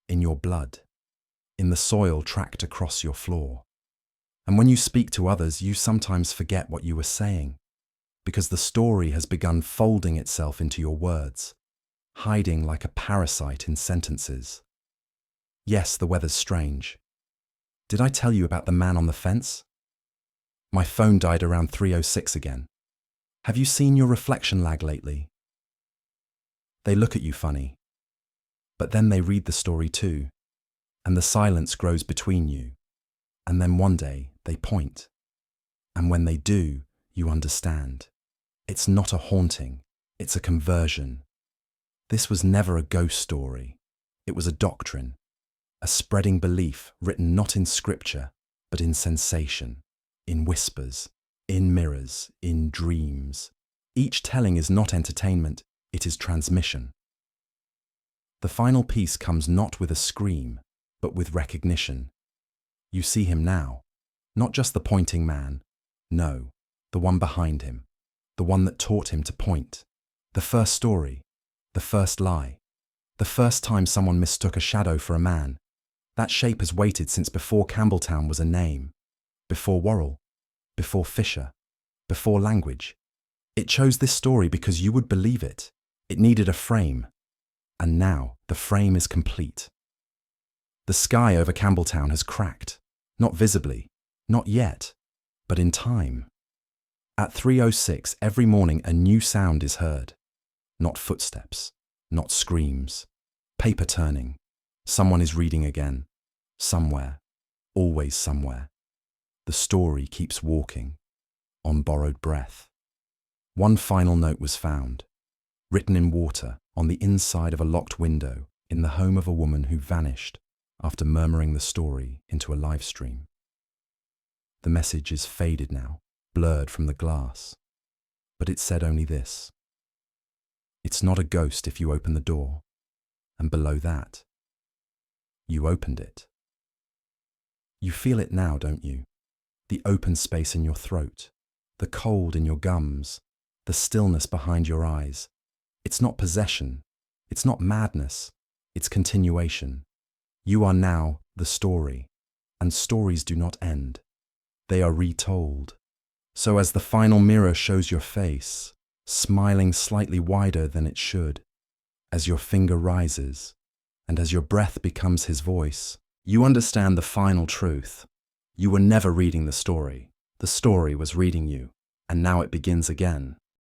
in your blood, in the soil tracked across your floor. And when you speak to others, you sometimes forget what you were saying, because the story has begun folding itself into your words, hiding like a parasite in sentences. Yes, the weather's strange. Did I tell you about the man on the fence? My phone died around 3:06 again. Have you seen your reflection lag lately? They look at you funny, but then they read the story too, and the silence grows between you, and then one day they point, and when they do, you understand. It's not a haunting, it's a conversion. This was never a ghost story, it was a doctrine, a spreading belief written not in scripture, but in sensation, in whispers, in mirrors, in dreams. Each telling is not entertainment, it is transmission. The final piece comes not with a scream, but with recognition. You see him now, not just the pointing man, no, the one behind him, the one that taught him to point, the first story, the first lie, the first time someone mistook a shadow for a man. That shape has waited since before Campbelltown was a name, before Worrell, before Fisher, before language. It chose this story because you would believe it. It needed a frame, and now the frame is complete. The sky over Campbelltown has cracked, not visibly, not yet, but in time. At 3:06 every morning a new sound is heard. Not footsteps, not screams, paper turning. Someone is reading again, somewhere, always somewhere. The story keeps walking, on borrowed breath. One final note was found, written in water on the inside of a locked window in the home of a woman who vanished after murmuring the story into a live stream. The message is faded now, blurred from the glass, but it said only this: it's not a ghost if you open the door, and below that, you opened it. You feel it now, don't you? The open space in your throat, the cold in your gums, the stillness behind your eyes. It's not possession, it's not madness, it's continuation. You are now the story, and stories do not end. They are retold. So as the final mirror shows your face, smiling slightly wider than it should, as your finger rises, and as your breath becomes his voice, you understand the final truth. You were never reading the story was reading you, and now it begins again.